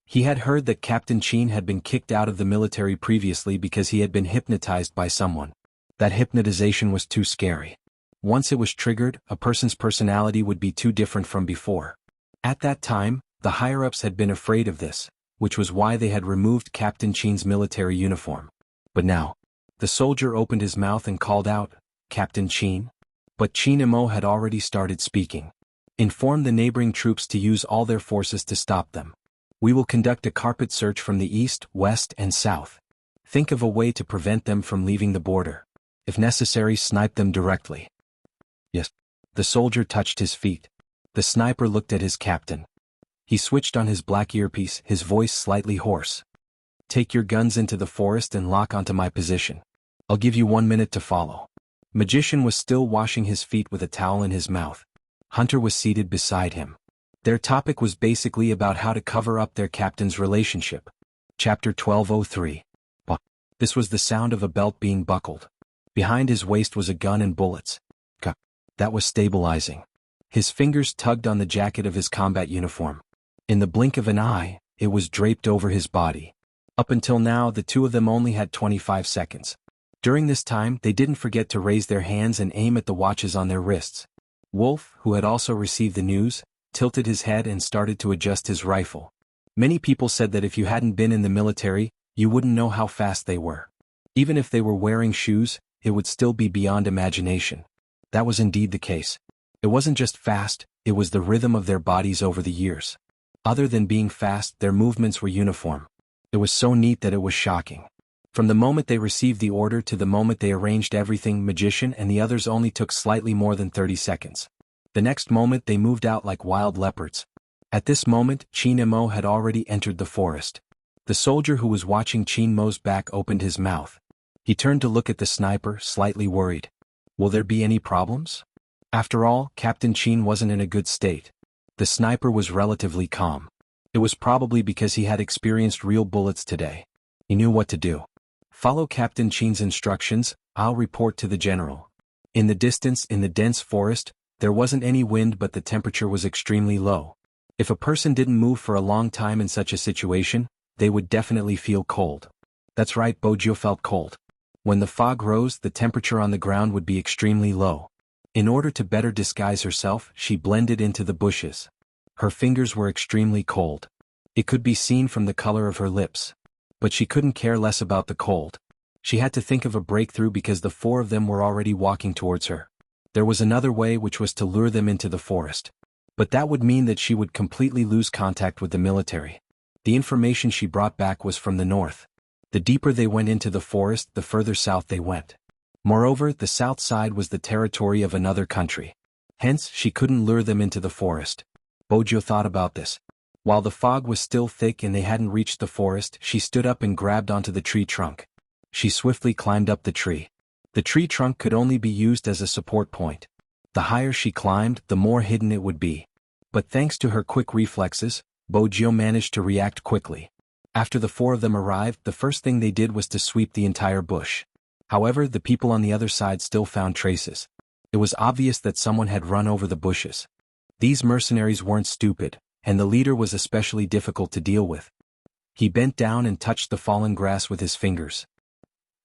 A: He had heard that Captain Qin had been kicked out of the military previously because he had been hypnotized by someone. That hypnotization was too scary. Once it was triggered, a person's personality would be too different from before. At that time, the higher-ups had been afraid of this, which was why they had removed Captain Qin's military uniform. But now, the soldier opened his mouth and called out, "Captain Qin?" But Xianxia had already started speaking. Inform the neighboring troops to use all their forces to stop them. We will conduct a carpet search from the east, west, and south. Think of a way to prevent them from leaving the border. If necessary, snipe them directly. Yes. The soldier touched his feet. The sniper looked at his captain. He switched on his black earpiece, his voice slightly hoarse. Take your guns into the forest and lock onto my position. I'll give you 1 minute to follow. Magician was still washing his feet with a towel in his mouth. Hunter was seated beside him. Their topic was basically about how to cover up their captain's relationship. Chapter 1203. This was the sound of a belt being buckled. Behind his waist was a gun and bullets. That was stabilizing. His fingers tugged on the jacket of his combat uniform. In the blink of an eye, it was draped over his body. Up until now, the two of them only had 25 seconds. During this time, they didn't forget to raise their hands and aim at the watches on their wrists. Wolf, who had also received the news, tilted his head and started to adjust his rifle. Many people said that if you hadn't been in the military, you wouldn't know how fast they were. Even if they were wearing shoes, it would still be beyond imagination. That was indeed the case. It wasn't just fast, it was the rhythm of their bodies over the years. Other than being fast, their movements were uniform. It was so neat that it was shocking. From the moment they received the order to the moment they arranged everything, Magician and the others only took slightly more than 30 seconds. The next moment they moved out like wild leopards. At this moment, Xianxia had already entered the forest. The soldier who was watching Xianxia's back opened his mouth. He turned to look at the sniper, slightly worried. Will there be any problems? After all, Captain Qin wasn't in a good state. The sniper was relatively calm. It was probably because he had experienced real bullets today. He knew what to do. Follow Captain Qin's instructions, I'll report to the general. In the distance, in the dense forest, there wasn't any wind but the temperature was extremely low. If a person didn't move for a long time in such a situation, they would definitely feel cold. That's right, Boujio felt cold. When the fog rose, the temperature on the ground would be extremely low. In order to better disguise herself, she blended into the bushes. Her fingers were extremely cold. It could be seen from the color of her lips. But she couldn't care less about the cold. She had to think of a breakthrough because the four of them were already walking towards her. There was another way, which was to lure them into the forest. But that would mean that she would completely lose contact with the military. The information she brought back was from the north. The deeper they went into the forest, the further south they went. Moreover, the south side was the territory of another country. Hence, she couldn't lure them into the forest. Boujio thought about this. While the fog was still thick and they hadn't reached the forest, she stood up and grabbed onto the tree trunk. She swiftly climbed up the tree. The tree trunk could only be used as a support point. The higher she climbed, the more hidden it would be. But thanks to her quick reflexes, Boujio managed to react quickly. After the four of them arrived, the first thing they did was to sweep the entire bush. However, the people on the other side still found traces. It was obvious that someone had run over the bushes. These mercenaries weren't stupid, and the leader was especially difficult to deal with. He bent down and touched the fallen grass with his fingers.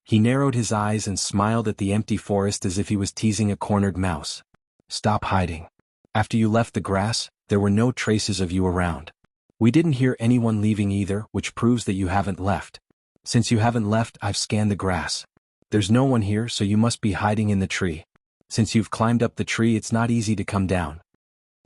A: He narrowed his eyes and smiled at the empty forest as if he was teasing a cornered mouse. Stop hiding. After you left the grass, there were no traces of you around. We didn't hear anyone leaving either, which proves that you haven't left. Since you haven't left, I've scanned the grass. There's no one here, so you must be hiding in the tree. Since you've climbed up the tree, it's not easy to come down.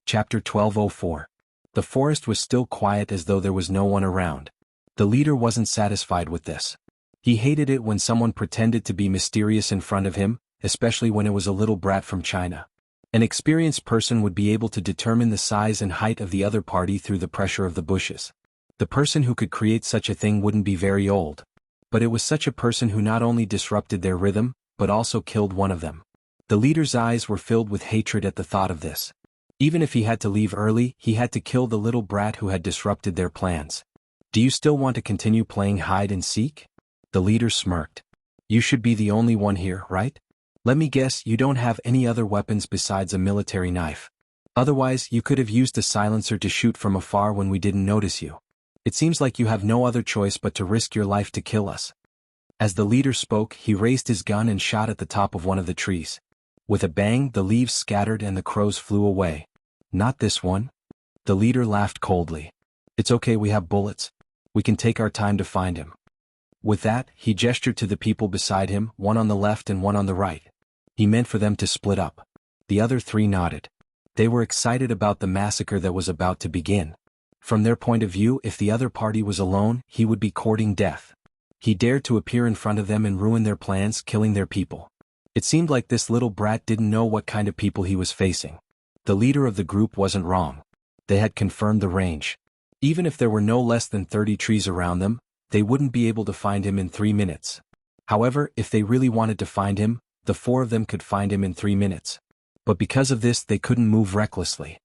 A: Chapter 1204. The forest was still quiet as though there was no one around. The leader wasn't satisfied with this. He hated it when someone pretended to be mysterious in front of him, especially when it was a little brat from China. An experienced person would be able to determine the size and height of the other party through the pressure of the bushes. The person who could create such a thing wouldn't be very old. But it was such a person who not only disrupted their rhythm, but also killed one of them. The leader's eyes were filled with hatred at the thought of this. Even if he had to leave early, he had to kill the little brat who had disrupted their plans. Do you still want to continue playing hide and seek? The leader smirked. You should be the only one here, right? Let me guess, you don't have any other weapons besides a military knife. Otherwise, you could have used a silencer to shoot from afar when we didn't notice you. It seems like you have no other choice but to risk your life to kill us. As the leader spoke, he raised his gun and shot at the top of one of the trees. With a bang, the leaves scattered and the crows flew away. Not this one. The leader laughed coldly. It's okay, we have bullets. We can take our time to find him. With that, he gestured to the people beside him, one on the left and one on the right. He meant for them to split up. The other three nodded. They were excited about the massacre that was about to begin. From their point of view, if the other party was alone, he would be courting death. He dared to appear in front of them and ruin their plans, killing their people. It seemed like this little brat didn't know what kind of people he was facing. The leader of the group wasn't wrong. They had confirmed the range. Even if there were no less than 30 trees around them, they wouldn't be able to find him in 3 minutes. However, if they really wanted to find him, the 4 of them could find him in 3 minutes. But because of this, they couldn't move recklessly.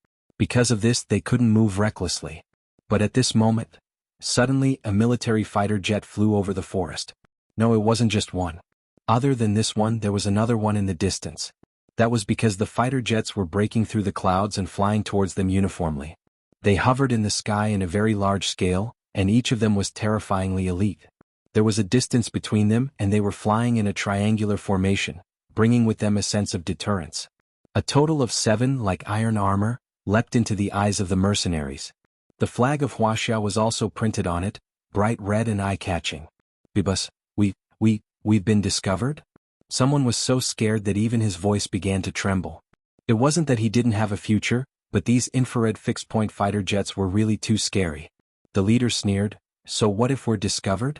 A: But at this moment, suddenly a military fighter jet flew over the forest. No, it wasn't just one. Other than this one, there was another one in the distance. That was because the fighter jets were breaking through the clouds and flying towards them uniformly. They hovered in the sky in a very large scale, and each of them was terrifyingly elite. There was a distance between them, and they were flying in a triangular formation, bringing with them a sense of deterrence. A total of 7, like iron armor, leapt into the eyes of the mercenaries. The flag of Wuxia was also printed on it, bright red and eye-catching. Bibus, we've been discovered? Someone was so scared that even his voice began to tremble. It wasn't that he didn't have a future, but these infrared fixed-point fighter jets were really too scary. The leader sneered, so what if we're discovered?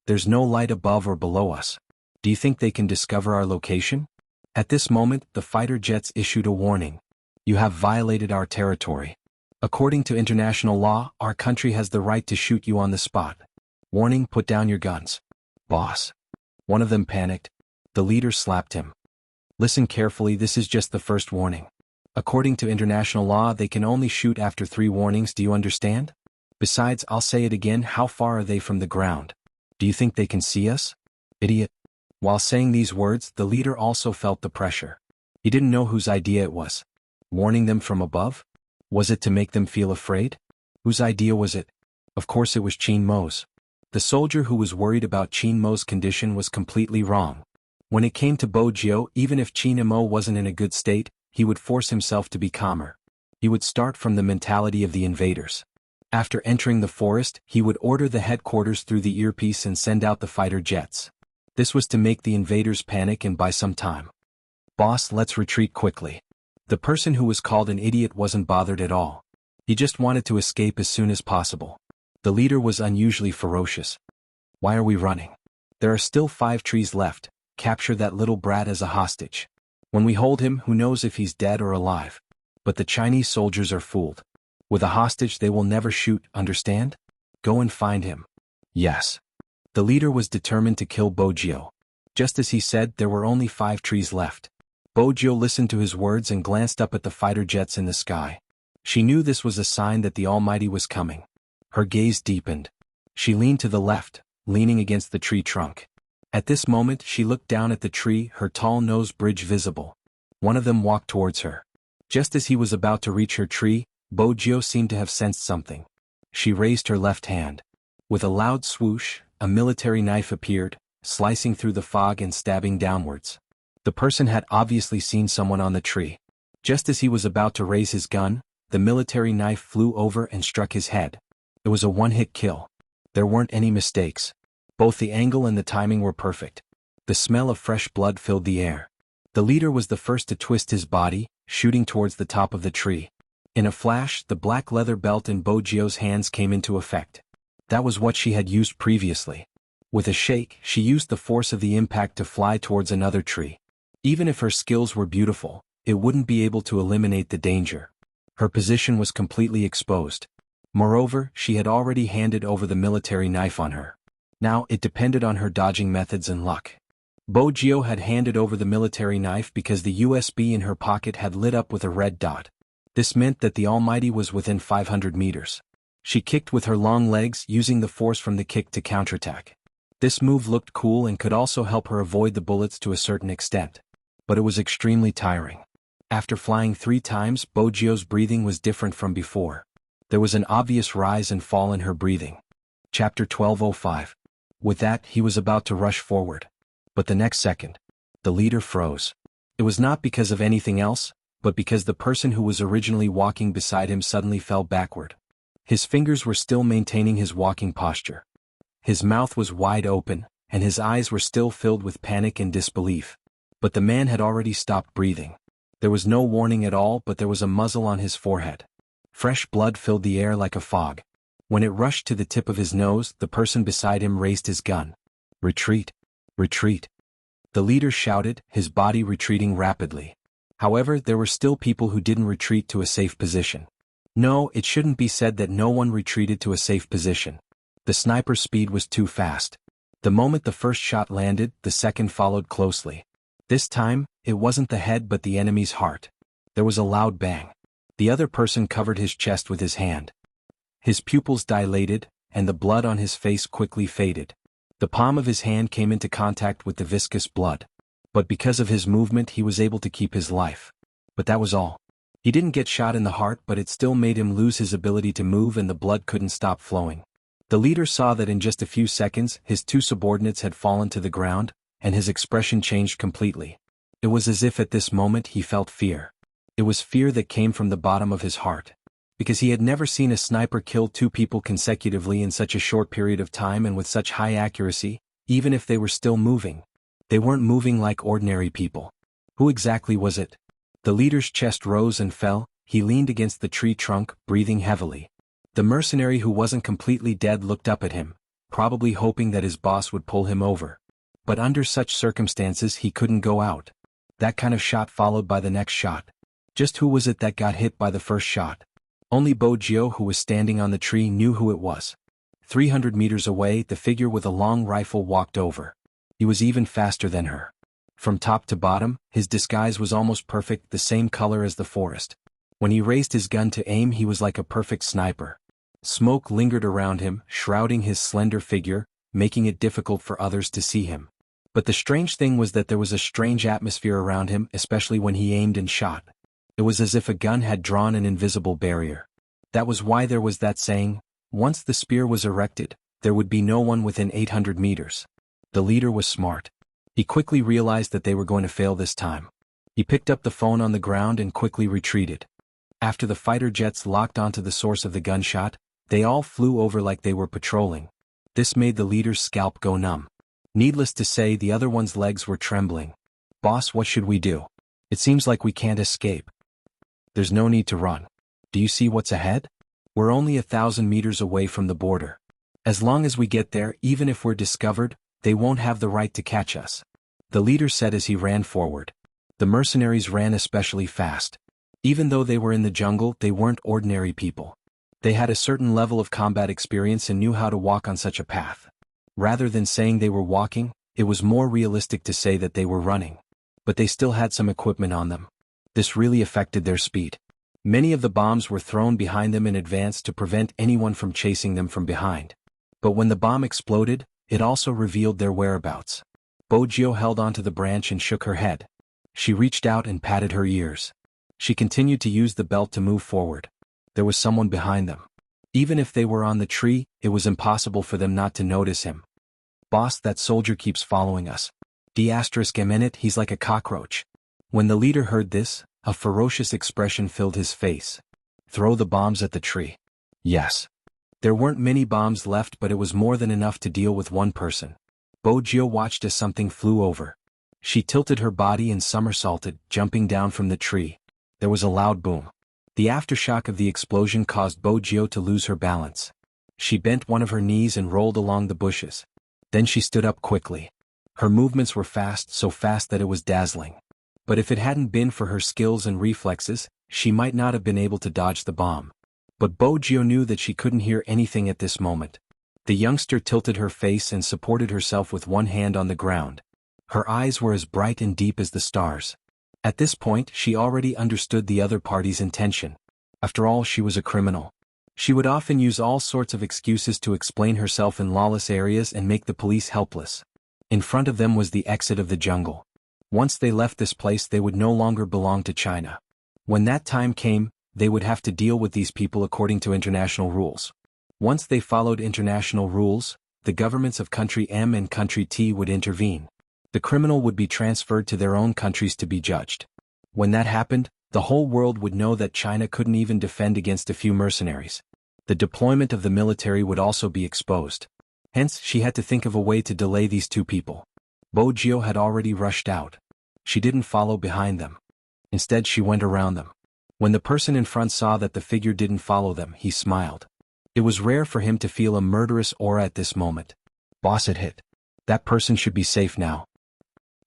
A: There's no light above or below us. Do you think they can discover our location? At this moment, the fighter jets issued a warning. You have violated our territory. According to international law, our country has the right to shoot you on the spot. Warning, put down your guns. Boss. One of them panicked. The leader slapped him. Listen carefully, this is just the first warning. According to international law, they can only shoot after 3 warnings, do you understand? Besides, I'll say it again, how far are they from the ground? Do you think they can see us? Idiot. While saying these words, the leader also felt the pressure. He didn't know whose idea it was. Warning them from above? Was it to make them feel afraid? Whose idea was it? Of course it was Qin Mo's. The soldier who was worried about Qin Mo's condition was completely wrong. When it came to Bo Jiao, even if Qin Mo wasn't in a good state, he would force himself to be calmer. He would start from the mentality of the invaders. After entering the forest, he would order the headquarters through the earpiece and send out the fighter jets. This was to make the invaders panic and buy some time. Boss, let's retreat quickly. The person who was called an idiot wasn't bothered at all. He just wanted to escape as soon as possible. The leader was unusually ferocious. Why are we running? There are still 5 trees left. Capture that little brat as a hostage. When we hold him, who knows if he's dead or alive? But the Chinese soldiers are fooled. With a hostage they will never shoot, understand? Go and find him. Yes. The leader was determined to kill Bo Jiao. Just as he said, there were only 5 trees left. Bo Jiao listened to his words and glanced up at the fighter jets in the sky. She knew this was a sign that the Almighty was coming. Her gaze deepened. She leaned to the left, leaning against the tree trunk. At this moment she looked down at the tree, her tall nose bridge visible. One of them walked towards her. Just as he was about to reach her tree, Bo Jiao seemed to have sensed something. She raised her left hand. With a loud swoosh, a military knife appeared, slicing through the fog and stabbing downwards. The person had obviously seen someone on the tree. Just as he was about to raise his gun, the military knife flew over and struck his head. It was a one-hit kill. There weren't any mistakes. Both the angle and the timing were perfect. The smell of fresh blood filled the air. The leader was the first to twist his body, shooting towards the top of the tree. In a flash, the black leather belt in Bo Jio's hands came into effect. That was what she had used previously. With a shake, she used the force of the impact to fly towards another tree. Even if her skills were beautiful, it wouldn't be able to eliminate the danger. Her position was completely exposed. Moreover, she had already handed over the military knife on her. Now, it depended on her dodging methods and luck. Bo Jio had handed over the military knife because the USB in her pocket had lit up with a red dot. This meant that the Almighty was within 500 meters. She kicked with her long legs, using the force from the kick to counterattack. This move looked cool and could also help her avoid the bullets to a certain extent. But it was extremely tiring. After flying 3 times, Bo Jio's breathing was different from before. There was an obvious rise and fall in her breathing. Chapter 12:05. With that, he was about to rush forward. But the next second, the leader froze. It was not because of anything else, but because the person who was originally walking beside him suddenly fell backward. His fingers were still maintaining his walking posture. His mouth was wide open, and his eyes were still filled with panic and disbelief. But the man had already stopped breathing. There was no warning at all, but there was a muzzle on his forehead. Fresh blood filled the air like a fog. When it rushed to the tip of his nose, the person beside him raised his gun. Retreat! Retreat! The leader shouted, his body retreating rapidly. However, there were still people who didn't retreat to a safe position. No, it shouldn't be said that no one retreated to a safe position. The sniper's speed was too fast. The moment the first shot landed, the second followed closely. This time, it wasn't the head but the enemy's heart. There was a loud bang. The other person covered his chest with his hand. His pupils dilated, and the blood on his face quickly faded. The palm of his hand came into contact with the viscous blood. But because of his movement he was able to keep his life. But that was all. He didn't get shot in the heart, but it still made him lose his ability to move and the blood couldn't stop flowing. The leader saw that in just a few seconds his 2 subordinates had fallen to the ground, and his expression changed completely. It was as if at this moment he felt fear. It was fear that came from the bottom of his heart. Because he had never seen a sniper kill 2 people consecutively in such a short period of time and with such high accuracy, even if they were still moving. They weren't moving like ordinary people. Who exactly was it? The leader's chest rose and fell, he leaned against the tree trunk, breathing heavily. The mercenary who wasn't completely dead looked up at him, probably hoping that his boss would pull him over. But under such circumstances he couldn't go out. That kind of shot followed by the next shot. Just who was it that got hit by the first shot? Only Bo Jio, who was standing on the tree, knew who it was. 300 meters away, the figure with a long rifle walked over. He was even faster than her. From top to bottom, his disguise was almost perfect, the same color as the forest. When he raised his gun to aim, he was like a perfect sniper. Smoke lingered around him, shrouding his slender figure, making it difficult for others to see him. But the strange thing was that there was a strange atmosphere around him, especially when he aimed and shot. It was as if a gun had drawn an invisible barrier. That was why there was that saying, once the spear was erected, there would be no one within 800 meters. The leader was smart. He quickly realized that they were going to fail this time. He picked up the phone on the ground and quickly retreated. After the fighter jets locked onto the source of the gunshot, they all flew over like they were patrolling. This made the leader's scalp go numb. Needless to say, the other one's legs were trembling. Boss, what should we do? It seems like we can't escape. There's no need to run. Do you see what's ahead? We're only 1,000 meters away from the border. As long as we get there, even if we're discovered, they won't have the right to catch us. The leader said as he ran forward. The mercenaries ran especially fast. Even though they were in the jungle, they weren't ordinary people. They had a certain level of combat experience and knew how to walk on such a path. Rather than saying they were walking, it was more realistic to say that they were running. But they still had some equipment on them. This really affected their speed. Many of the bombs were thrown behind them in advance to prevent anyone from chasing them from behind. But when the bomb exploded, it also revealed their whereabouts. Bo Jio held onto the branch and shook her head. She reached out and patted her ears. She continued to use the belt to move forward. There was someone behind them. Even if they were on the tree, it was impossible for them not to notice him. "Boss, that soldier keeps following us. D***, he's like a cockroach." When the leader heard this, a ferocious expression filled his face. "Throw the bombs at the tree." Yes. There weren't many bombs left, but it was more than enough to deal with one person. Bo-Jio watched as something flew over. She tilted her body and somersaulted, jumping down from the tree. There was a loud boom. The aftershock of the explosion caused Bo-Jio to lose her balance. She bent one of her knees and rolled along the bushes. Then she stood up quickly. Her movements were fast, so fast that it was dazzling. But if it hadn't been for her skills and reflexes, she might not have been able to dodge the bomb. But Bo-Jio knew that she couldn't hear anything at this moment. The youngster tilted her face and supported herself with one hand on the ground. Her eyes were as bright and deep as the stars. At this point, she already understood the other party's intention. After all, she was a criminal. She would often use all sorts of excuses to explain herself in lawless areas and make the police helpless. In front of them was the exit of the jungle. Once they left this place, they would no longer belong to China. When that time came, they would have to deal with these people according to international rules. Once they followed international rules, the governments of country M and country T would intervene. The criminal would be transferred to their own countries to be judged. When that happened, the whole world would know that China couldn't even defend against a few mercenaries. The deployment of the military would also be exposed. Hence, she had to think of a way to delay these two people. Bo-Jio had already rushed out. She didn't follow behind them. Instead, she went around them. When the person in front saw that the figure didn't follow them, he smiled. It was rare for him to feel a murderous aura at this moment. "Boss, it hit. That person should be safe now.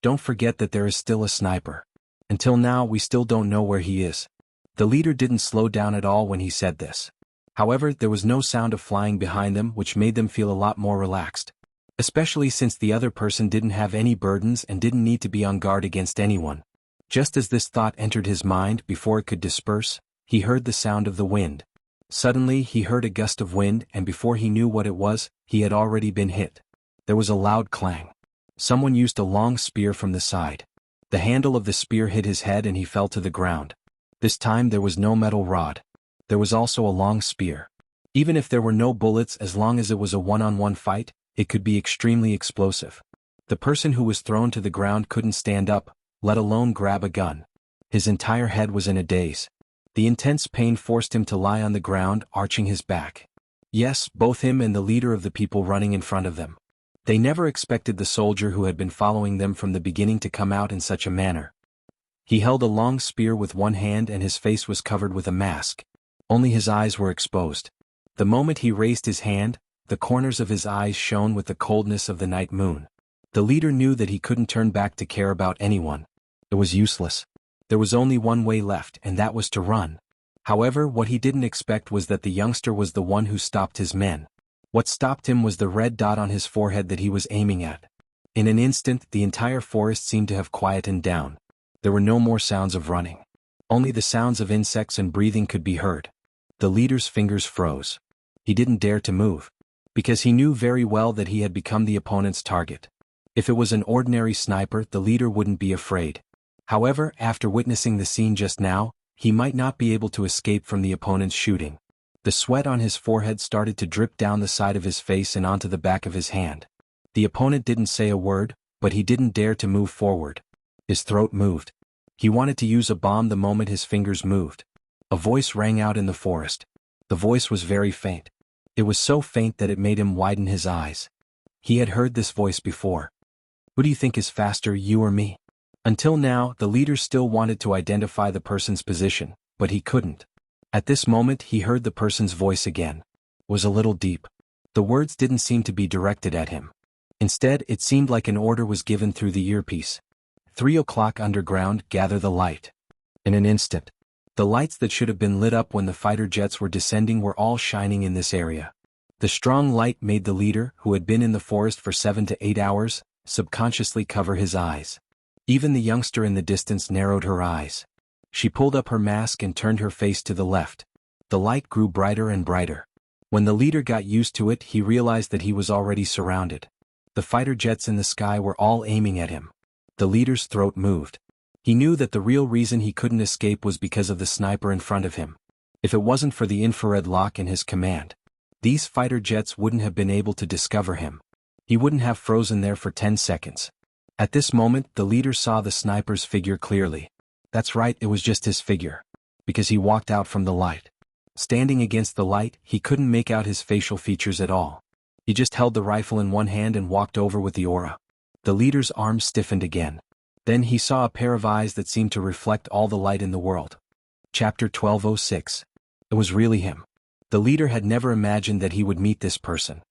A: Don't forget that there is still a sniper. Until now, we still don't know where he is." The leader didn't slow down at all when he said this. However, there was no sound of flying behind them, which made them feel a lot more relaxed. Especially since the other person didn't have any burdens and didn't need to be on guard against anyone. Just as this thought entered his mind, before it could disperse, he heard the sound of the wind. Suddenly, he heard a gust of wind, and before he knew what it was, he had already been hit. There was a loud clang. Someone used a long spear from the side. The handle of the spear hit his head and he fell to the ground. This time there was no metal rod. There was also a long spear. Even if there were no bullets, as long as it was a one-on-one fight, it could be extremely explosive. The person who was thrown to the ground couldn't stand up, let alone grab a gun. His entire head was in a daze. The intense pain forced him to lie on the ground, arching his back. Yes, both him and the leader of the people running in front of them. They never expected the soldier who had been following them from the beginning to come out in such a manner. He held a long spear with one hand and his face was covered with a mask. Only his eyes were exposed. The moment he raised his hand, the corners of his eyes shone with the coldness of the night moon. The leader knew that he couldn't turn back to care about anyone. It was useless. There was only one way left, and that was to run. However, what he didn't expect was that the youngster was the one who stopped his men. What stopped him was the red dot on his forehead that he was aiming at. In an instant, the entire forest seemed to have quietened down. There were no more sounds of running. Only the sounds of insects and breathing could be heard. The leader's fingers froze. He didn't dare to move, because he knew very well that he had become the opponent's target. If it was an ordinary sniper, the leader wouldn't be afraid. However, after witnessing the scene just now, he might not be able to escape from the opponent's shooting. The sweat on his forehead started to drip down the side of his face and onto the back of his hand. The opponent didn't say a word, but he didn't dare to move forward. His throat moved. He wanted to use a bomb the moment his fingers moved. A voice rang out in the forest. The voice was very faint. It was so faint that it made him widen his eyes. He had heard this voice before. "Who do you think is faster, you or me?" Until now, the leader still wanted to identify the person's position, but he couldn't. At this moment, he heard the person's voice again. It was a little deep. The words didn't seem to be directed at him. Instead, it seemed like an order was given through the earpiece. 3 o'clock underground, gather the light. In an instant, the lights that should have been lit up when the fighter jets were descending were all shining in this area. The strong light made the leader, who had been in the forest for 7 to 8 hours, subconsciously cover his eyes. Even the youngster in the distance narrowed her eyes. She pulled up her mask and turned her face to the left. The light grew brighter and brighter. When the leader got used to it, he realized that he was already surrounded. The fighter jets in the sky were all aiming at him. The leader's throat moved. He knew that the real reason he couldn't escape was because of the sniper in front of him. If it wasn't for the infrared lock in his command, these fighter jets wouldn't have been able to discover him. He wouldn't have frozen there for 10 seconds. At this moment, the leader saw the sniper's figure clearly. That's right, it was just his figure. Because he walked out from the light. Standing against the light, he couldn't make out his facial features at all. He just held the rifle in one hand and walked over with the aura. The leader's arm stiffened again. Then he saw a pair of eyes that seemed to reflect all the light in the world. Chapter 1206. It was really him. The leader had never imagined that he would meet this person.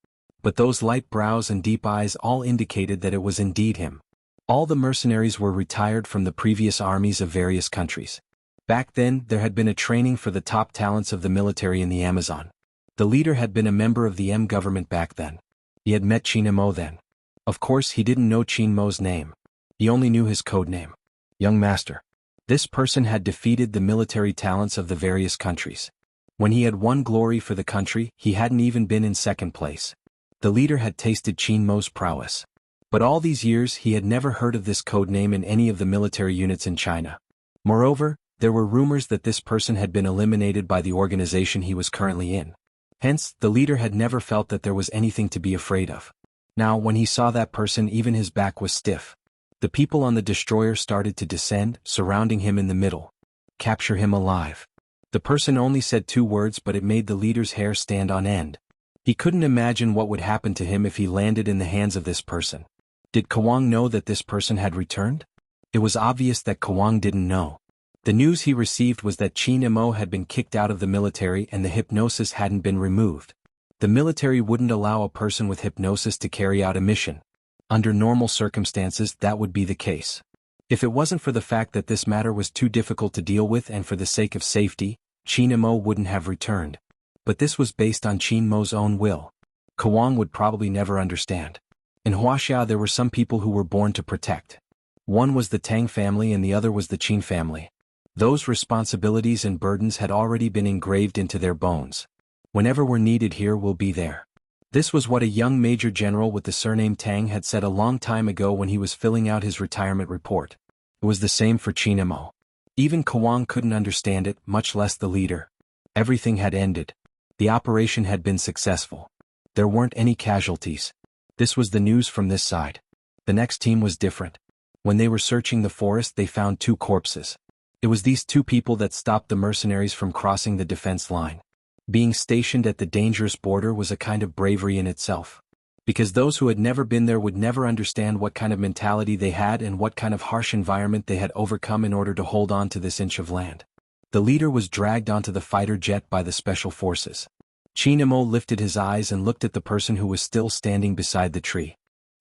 A: But those light brows and deep eyes all indicated that it was indeed him. All the mercenaries were retired from the previous armies of various countries. Back then, there had been a training for the top talents of the military in the Amazon. The leader had been a member of the M government back then. He had met Qin Mo then. Of course, he didn't know Qin Mo's name. He only knew his code name. Young Master. This person had defeated the military talents of the various countries. When he had won glory for the country, he hadn't even been in second place. The leader had tasted Qin Mo's prowess. But all these years he had never heard of this code name in any of the military units in China. Moreover, there were rumors that this person had been eliminated by the organization he was currently in. Hence, the leader had never felt that there was anything to be afraid of. Now, when he saw that person, even his back was stiff. The people on the destroyer started to descend, surrounding him in the middle. Capture him alive. The person only said 2 words, but it made the leader's hair stand on end. He couldn't imagine what would happen to him if he landed in the hands of this person. Did Xuanhuan know that this person had returned? It was obvious that Xuanhuan didn't know. The news he received was that Qin Mo had been kicked out of the military and the hypnosis hadn't been removed. The military wouldn't allow a person with hypnosis to carry out a mission. Under normal circumstances, that would be the case. If it wasn't for the fact that this matter was too difficult to deal with and for the sake of safety, Qin Mo wouldn't have returned. But this was based on Qin Mo's own will. Xuanhuan would probably never understand. In wuxia there were some people who were born to protect. One was the Tang family and the other was the Qin family. Those responsibilities and burdens had already been engraved into their bones. Whenever we're needed here, we'll be there. This was what a young major general with the surname Tang had said a long time ago when he was filling out his retirement report. It was the same for Qin Mo. Even Xuanhuan couldn't understand it, much less the leader. Everything had ended. The operation had been successful. There weren't any casualties. This was the news from this side. The next team was different. When they were searching the forest, they found 2 corpses. It was these 2 people that stopped the mercenaries from crossing the defense line. Being stationed at the dangerous border was a kind of bravery in itself. Because those who had never been there would never understand what kind of mentality they had and what kind of harsh environment they had overcome in order to hold on to this inch of land. The leader was dragged onto the fighter jet by the special forces. Qin Mo lifted his eyes and looked at the person who was still standing beside the tree.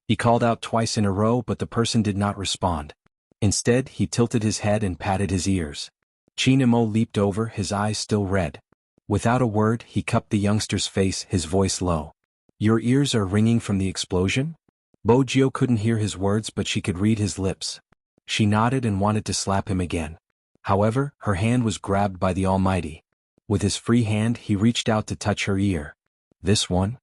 A: He called out twice in a row, but the person did not respond. Instead, he tilted his head and patted his ears. Qin Mo leaped over, his eyes still red. Without a word, he cupped the youngster's face, his voice low. Your ears are ringing from the explosion? Bo Jiao couldn't hear his words, but she could read his lips. She nodded and wanted to slap him again. However, her hand was grabbed by the Almighty. With his free hand, he reached out to touch her ear. This one?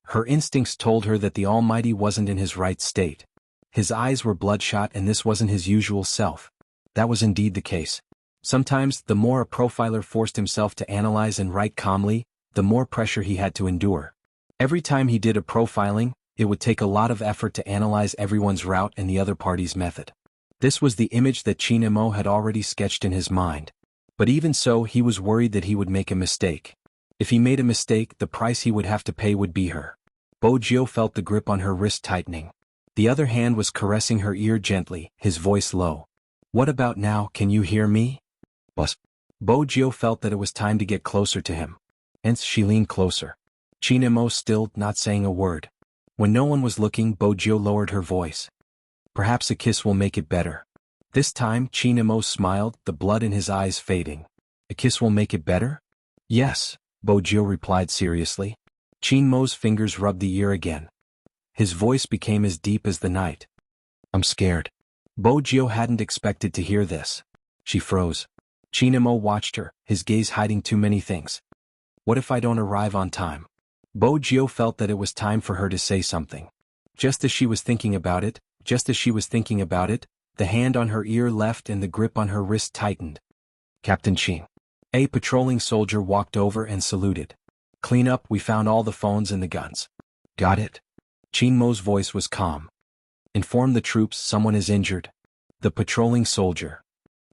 A: Her instincts told her that the Almighty wasn't in his right state. His eyes were bloodshot and this wasn't his usual self. That was indeed the case. Sometimes, the more a profiler forced himself to analyze and write calmly, the more pressure he had to endure. Every time he did a profiling, it would take a lot of effort to analyze everyone's route and the other party's method. This was the image that Qin Mo had already sketched in his mind. But even so, he was worried that he would make a mistake. If he made a mistake, the price he would have to pay would be her. Bo Jiao felt the grip on her wrist tightening. The other hand was caressing her ear gently, his voice low. What about now, can you hear me? Boss. Bo Jiao felt that it was time to get closer to him. Hence she leaned closer. Qin Mo still, not saying a word. When no one was looking, Bo Jiao lowered her voice. Perhaps a kiss will make it better. This time, Qin Mo smiled, the blood in his eyes fading. A kiss will make it better? Yes, Bo Jiao replied seriously. Qin Mo's fingers rubbed the ear again. His voice became as deep as the night. I'm scared. Bo Jiao hadn't expected to hear this. She froze. Qin Mo watched her, his gaze hiding too many things. What if I don't arrive on time? Bo Jiao felt that it was time for her to say something. Just as she was thinking about it, the hand on her ear left and the grip on her wrist tightened. Captain Qin. A patrolling soldier walked over and saluted. "Clean up, we found all the phones and the guns." "Got it." Qin Mo's voice was calm. "Inform the troops someone is injured." The patrolling soldier.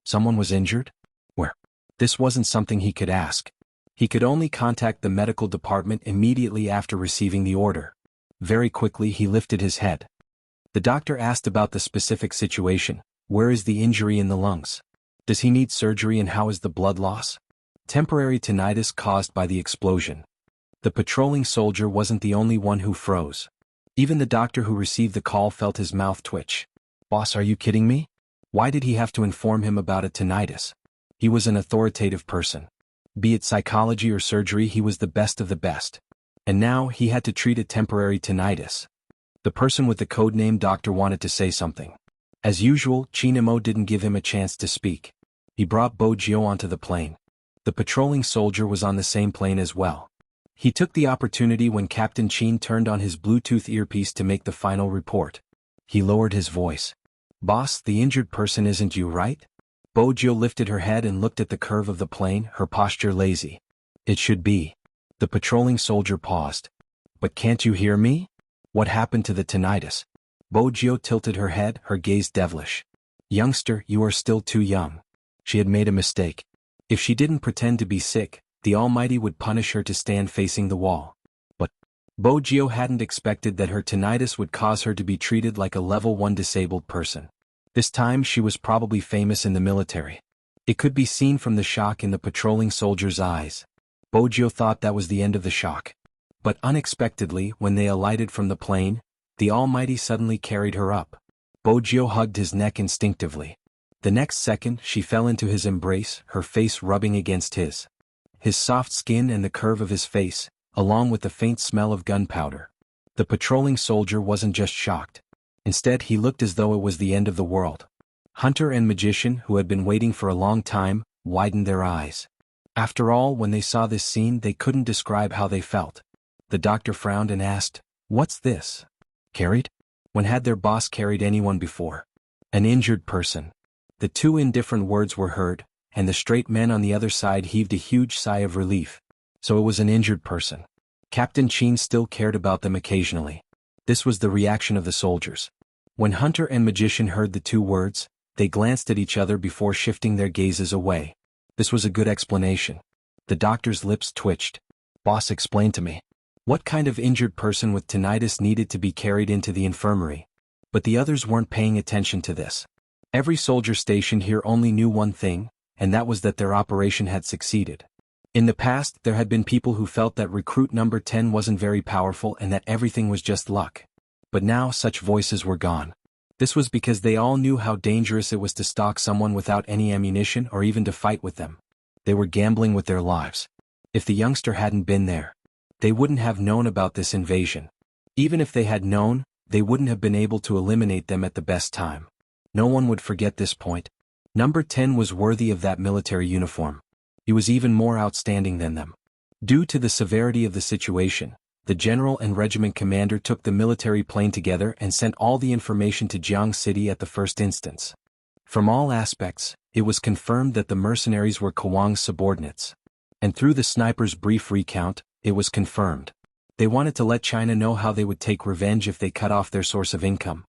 A: Someone was injured? Where? This wasn't something he could ask. He could only contact the medical department immediately after receiving the order. Very quickly he lifted his head. The doctor asked about the specific situation. Where is the injury in the lungs? Does he need surgery and how is the blood loss? Temporary tinnitus caused by the explosion. The patrolling soldier wasn't the only one who froze. Even the doctor who received the call felt his mouth twitch. "Boss, are you kidding me? Why did he have to inform him about a tinnitus?" He was an authoritative person. Be it psychology or surgery, he was the best of the best. And now he had to treat a temporary tinnitus. The person with the codename doctor wanted to say something. As usual, Qin Mo didn't give him a chance to speak. He brought Bo Jiao onto the plane. The patrolling soldier was on the same plane as well. He took the opportunity when Captain Qin turned on his Bluetooth earpiece to make the final report. He lowered his voice. "Boss, the injured person isn't you, right?" Bo Jiao lifted her head and looked at the curve of the plane, her posture lazy. "It should be." The patrolling soldier paused. "But can't you hear me? What happened to the tinnitus?" Bo Jiao tilted her head, her gaze devilish. "Youngster, you are still too young." She had made a mistake. If she didn't pretend to be sick, the Almighty would punish her to stand facing the wall. But Bo Jiao hadn't expected that her tinnitus would cause her to be treated like a level 1 disabled person. This time she was probably famous in the military. It could be seen from the shock in the patrolling soldier's eyes. Bo Jiao thought that was the end of the shock. But unexpectedly, when they alighted from the plane, the Almighty suddenly carried her up. Bo Jiao hugged his neck instinctively. The next second she fell into his embrace, her face rubbing against his. His soft skin and the curve of his face, along with the faint smell of gunpowder. The patrolling soldier wasn't just shocked. Instead, he looked as though it was the end of the world. Hunter and magician, who had been waiting for a long time, widened their eyes. After all, when they saw this scene, they couldn't describe how they felt. The doctor frowned and asked, "What's this? Carried? When had their boss carried anyone before?" "An injured person." The two indifferent words were heard, and the straight men on the other side heaved a huge sigh of relief. So it was an injured person. Captain Qin still cared about them occasionally. This was the reaction of the soldiers. When Hunter and magician heard the two words, they glanced at each other before shifting their gazes away. This was a good explanation. The doctor's lips twitched. "Boss, explain to me. What kind of injured person with tinnitus needed to be carried into the infirmary?" But the others weren't paying attention to this. Every soldier stationed here only knew one thing, and that was that their operation had succeeded. In the past, there had been people who felt that recruit number 10 wasn't very powerful and that everything was just luck. But now such voices were gone. This was because they all knew how dangerous it was to stalk someone without any ammunition or even to fight with them. They were gambling with their lives. If the youngster hadn't been there, they wouldn't have known about this invasion. Even if they had known, they wouldn't have been able to eliminate them at the best time. No one would forget this point. Number 10 was worthy of that military uniform. He was even more outstanding than them. Due to the severity of the situation, the general and regiment commander took the military plane together and sent all the information to Jianghu City at the first instance. From all aspects, it was confirmed that the mercenaries were Kawang's subordinates. And through the sniper's brief recount, it was confirmed. They wanted to let China know how they would take revenge if they cut off their source of income.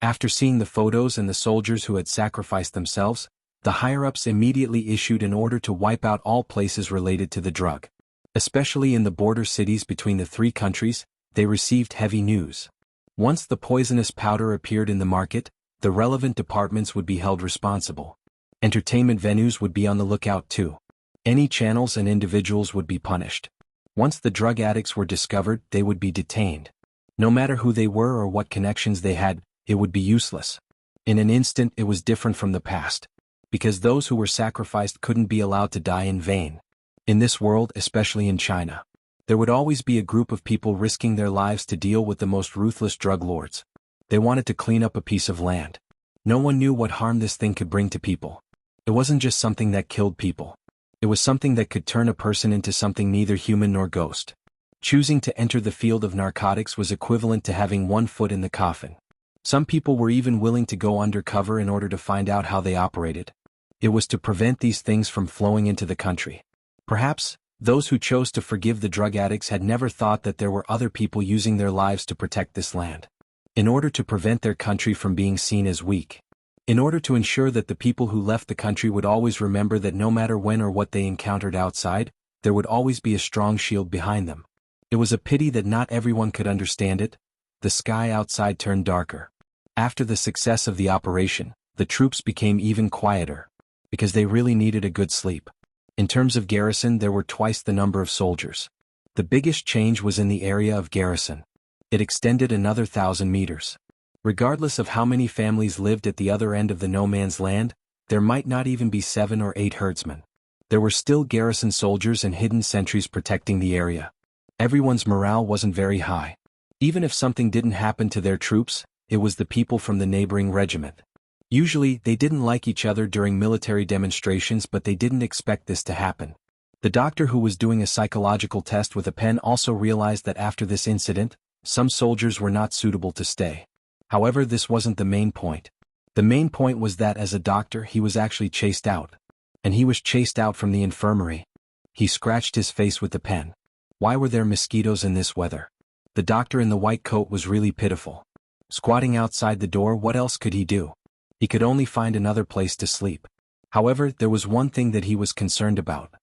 A: After seeing the photos and the soldiers who had sacrificed themselves, the higher-ups immediately issued an order to wipe out all places related to the drug. Especially in the border cities between the three countries, they received heavy news. Once the poisonous powder appeared in the market, the relevant departments would be held responsible. Entertainment venues would be on the lookout too. Any channels and individuals would be punished. Once the drug addicts were discovered, they would be detained. No matter who they were or what connections they had, it would be useless. In an instant, it was different from the past. Because those who were sacrificed couldn't be allowed to die in vain. In this world, especially in China, there would always be a group of people risking their lives to deal with the most ruthless drug lords. They wanted to clean up a piece of land. No one knew what harm this thing could bring to people. It wasn't just something that killed people. It was something that could turn a person into something neither human nor ghost. Choosing to enter the field of narcotics was equivalent to having one foot in the coffin. Some people were even willing to go undercover in order to find out how they operated. It was to prevent these things from flowing into the country. Perhaps, those who chose to forgive the drug addicts had never thought that there were other people using their lives to protect this land. In order to prevent their country from being seen as weak. In order to ensure that the people who left the country would always remember that no matter when or what they encountered outside, there would always be a strong shield behind them. It was a pity that not everyone could understand it. The sky outside turned darker. After the success of the operation, the troops became even quieter. Because they really needed a good sleep. In terms of garrison, there were twice the number of soldiers. The biggest change was in the area of garrison. It extended another 1,000 meters. Regardless of how many families lived at the other end of the no man's land, there might not even be 7 or 8 herdsmen. There were still garrison soldiers and hidden sentries protecting the area. Everyone's morale wasn't very high. Even if something didn't happen to their troops, it was the people from the neighboring regiment. Usually, they didn't like each other during military demonstrations, but they didn't expect this to happen. The doctor who was doing a psychological test with a pen also realized that after this incident, some soldiers were not suitable to stay. However, this wasn't the main point. The main point was that as a doctor he was actually chased out. And he was chased out from the infirmary. He scratched his face with the pen. Why were there mosquitoes in this weather? The doctor in the white coat was really pitiful. Squatting outside the door, what else could he do? He could only find another place to sleep. However, there was one thing that he was concerned about.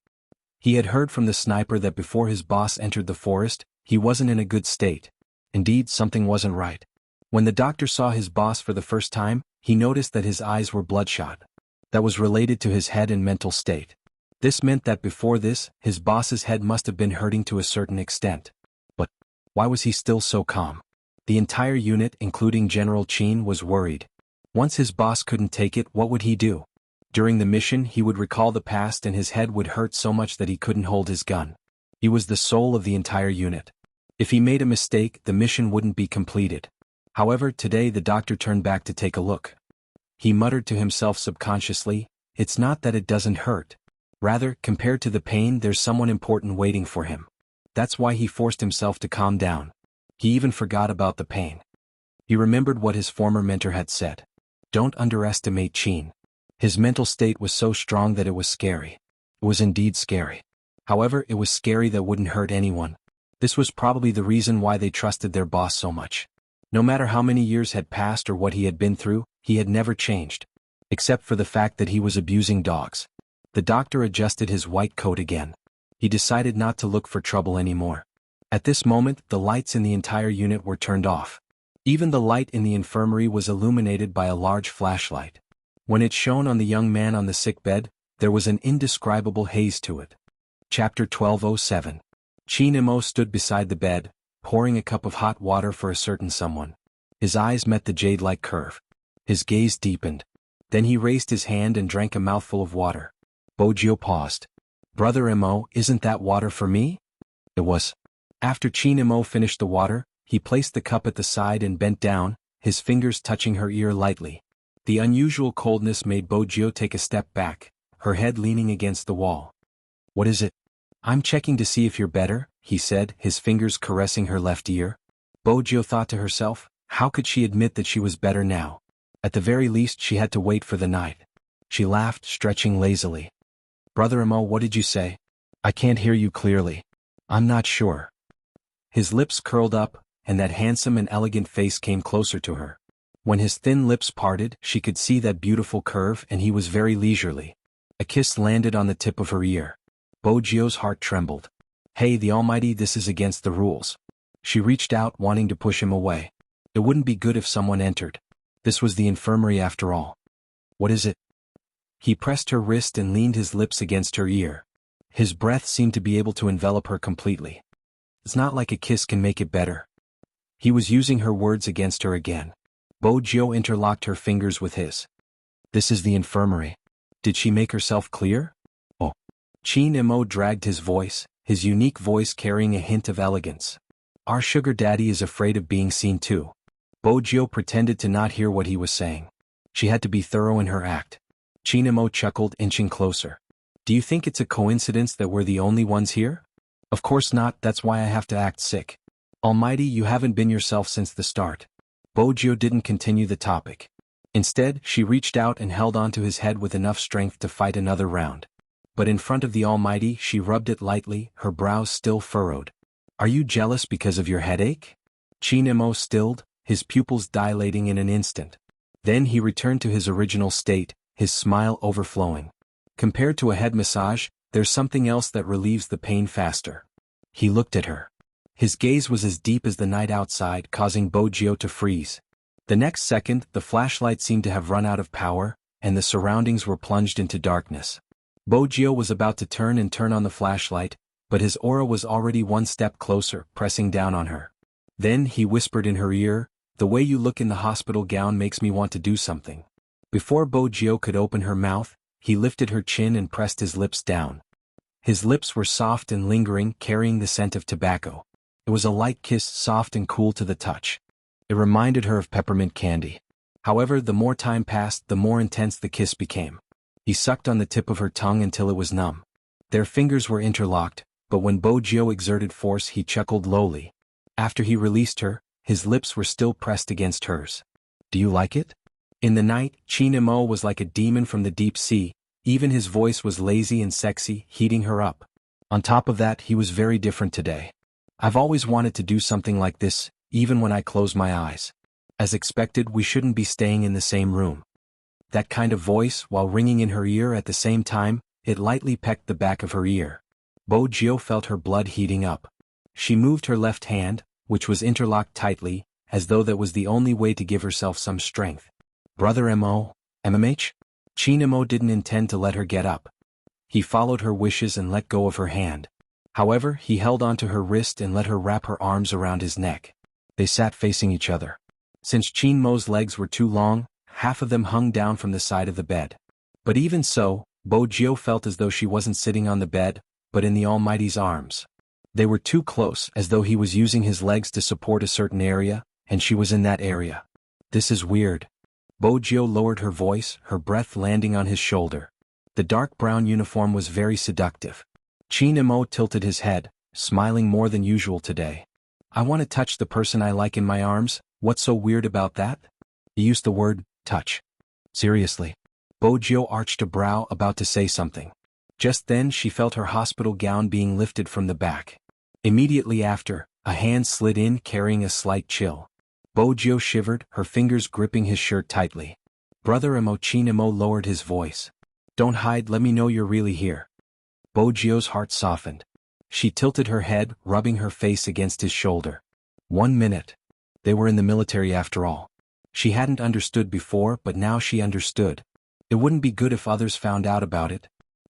A: He had heard from the sniper that before his boss entered the forest, he wasn't in a good state. Indeed, something wasn't right. When the doctor saw his boss for the first time, he noticed that his eyes were bloodshot. That was related to his head and mental state. This meant that before this, his boss's head must have been hurting to a certain extent. But why was he still so calm? The entire unit, including General Qin, was worried. Once his boss couldn't take it, what would he do? During the mission, he would recall the past and his head would hurt so much that he couldn't hold his gun. He was the soul of the entire unit. If he made a mistake, the mission wouldn't be completed. However, today the doctor turned back to take a look. He muttered to himself subconsciously, "It's not that it doesn't hurt. Rather, compared to the pain, there's someone important waiting for him." That's why he forced himself to calm down. He even forgot about the pain. He remembered what his former mentor had said. Don't underestimate Qin. His mental state was so strong that it was scary. It was indeed scary. However, it was scary that wouldn't hurt anyone. This was probably the reason why they trusted their boss so much. No matter how many years had passed or what he had been through, he had never changed. Except for the fact that he was abusing dogs. The doctor adjusted his white coat again. He decided not to look for trouble anymore. At this moment, the lights in the entire unit were turned off. Even the light in the infirmary was illuminated by a large flashlight. When it shone on the young man on the sick bed, there was an indescribable haze to it. Chapter 1207. Qin Imo stood beside the bed, pouring a cup of hot water for a certain someone. His eyes met the jade-like curve. His gaze deepened. Then he raised his hand and drank a mouthful of water. Bojio paused. "Brother Imo, isn't that water for me?" It was. After Qin Imo finished the water, he placed the cup at the side and bent down, his fingers touching her ear lightly. The unusual coldness made Bojio take a step back, her head leaning against the wall. "What is it?" "I'm checking to see if you're better," he said, his fingers caressing her left ear. Bojio thought to herself, how could she admit that she was better now? At the very least she had to wait for the night. She laughed, stretching lazily. "Brother Imo, what did you say? I can't hear you clearly." "I'm not sure." His lips curled up, and that handsome and elegant face came closer to her. When his thin lips parted, she could see that beautiful curve, and he was very leisurely. A kiss landed on the tip of her ear. Bojio's heart trembled. "Hey, the Almighty, this is against the rules." She reached out, wanting to push him away. It wouldn't be good if someone entered. This was the infirmary after all. "What is it?" He pressed her wrist and leaned his lips against her ear. His breath seemed to be able to envelop her completely. "It's not like a kiss can make it better." He was using her words against her again. Bojio interlocked her fingers with his. "This is the infirmary. Did she make herself clear?" "Oh." Qin Imo dragged his voice, his unique voice carrying a hint of elegance. "Our sugar daddy is afraid of being seen too." Bojio pretended to not hear what he was saying. She had to be thorough in her act. Qin Imo chuckled, inching closer. "Do you think it's a coincidence that we're the only ones here?" "Of course not, that's why I have to act sick." "Almighty, you haven't been yourself since the start." Bojio didn't continue the topic. Instead, she reached out and held onto his head with enough strength to fight another round. but in front of the Almighty she rubbed it lightly, her brows still furrowed. "Are you jealous because of your headache?" Xianxia stilled, his pupils dilating in an instant. Then he returned to his original state, his smile overflowing. "Compared to a head massage, there's something else that relieves the pain faster." He looked at her. His gaze was as deep as the night outside, causing Bojio to freeze. The next second, the flashlight seemed to have run out of power, and the surroundings were plunged into darkness. Bojio was about to turn on the flashlight, but his aura was already one step closer, pressing down on her. Then he whispered in her ear, "The way you look in the hospital gown makes me want to do something." Before Bojio could open her mouth, he lifted her chin and pressed his lips down. His lips were soft and lingering, carrying the scent of tobacco. It was a light kiss, soft and cool to the touch. It reminded her of peppermint candy. However, the more time passed, the more intense the kiss became. He sucked on the tip of her tongue until it was numb. Their fingers were interlocked, but when Bojio exerted force he chuckled lowly. After he released her, his lips were still pressed against hers. "Do you like it?" In the night, Xianxia was like a demon from the deep sea, even his voice was lazy and sexy, heating her up. On top of that, he was very different today. "I've always wanted to do something like this, even when I close my eyes." As expected, "We shouldn't be staying in the same room." That kind of voice, while ringing in her ear at the same time, it lightly pecked the back of her ear. Bojio felt her blood heating up. She moved her left hand, which was interlocked tightly, as though that was the only way to give herself some strength. "Brother MMH?" Xianxia didn't intend to let her get up. He followed her wishes and let go of her hand. However, he held onto her wrist and let her wrap her arms around his neck. They sat facing each other. Since Xianxia's legs were too long, half of them hung down from the side of the bed. But even so, Bojio felt as though she wasn't sitting on the bed, but in the Almighty's arms. They were too close, as though he was using his legs to support a certain area, and she was in that area. "This is weird." Bojio lowered her voice, her breath landing on his shoulder. The dark brown uniform was very seductive. Xianxia tilted his head, smiling more than usual today. "I want to touch the person I like in my arms. What's so weird about that?" He used the word, touch. "Seriously?" Bojio arched a brow, about to say something. Just then she felt her hospital gown being lifted from the back. Immediately after, a hand slid in carrying a slight chill. Bojio shivered, her fingers gripping his shirt tightly. "Brother Xianxia lowered his voice. "Don't hide, let me know you're really here." Bojio's heart softened. She tilted her head, rubbing her face against his shoulder. 1 minute. They were in the military after all. She hadn't understood before, but now she understood. It wouldn't be good if others found out about it.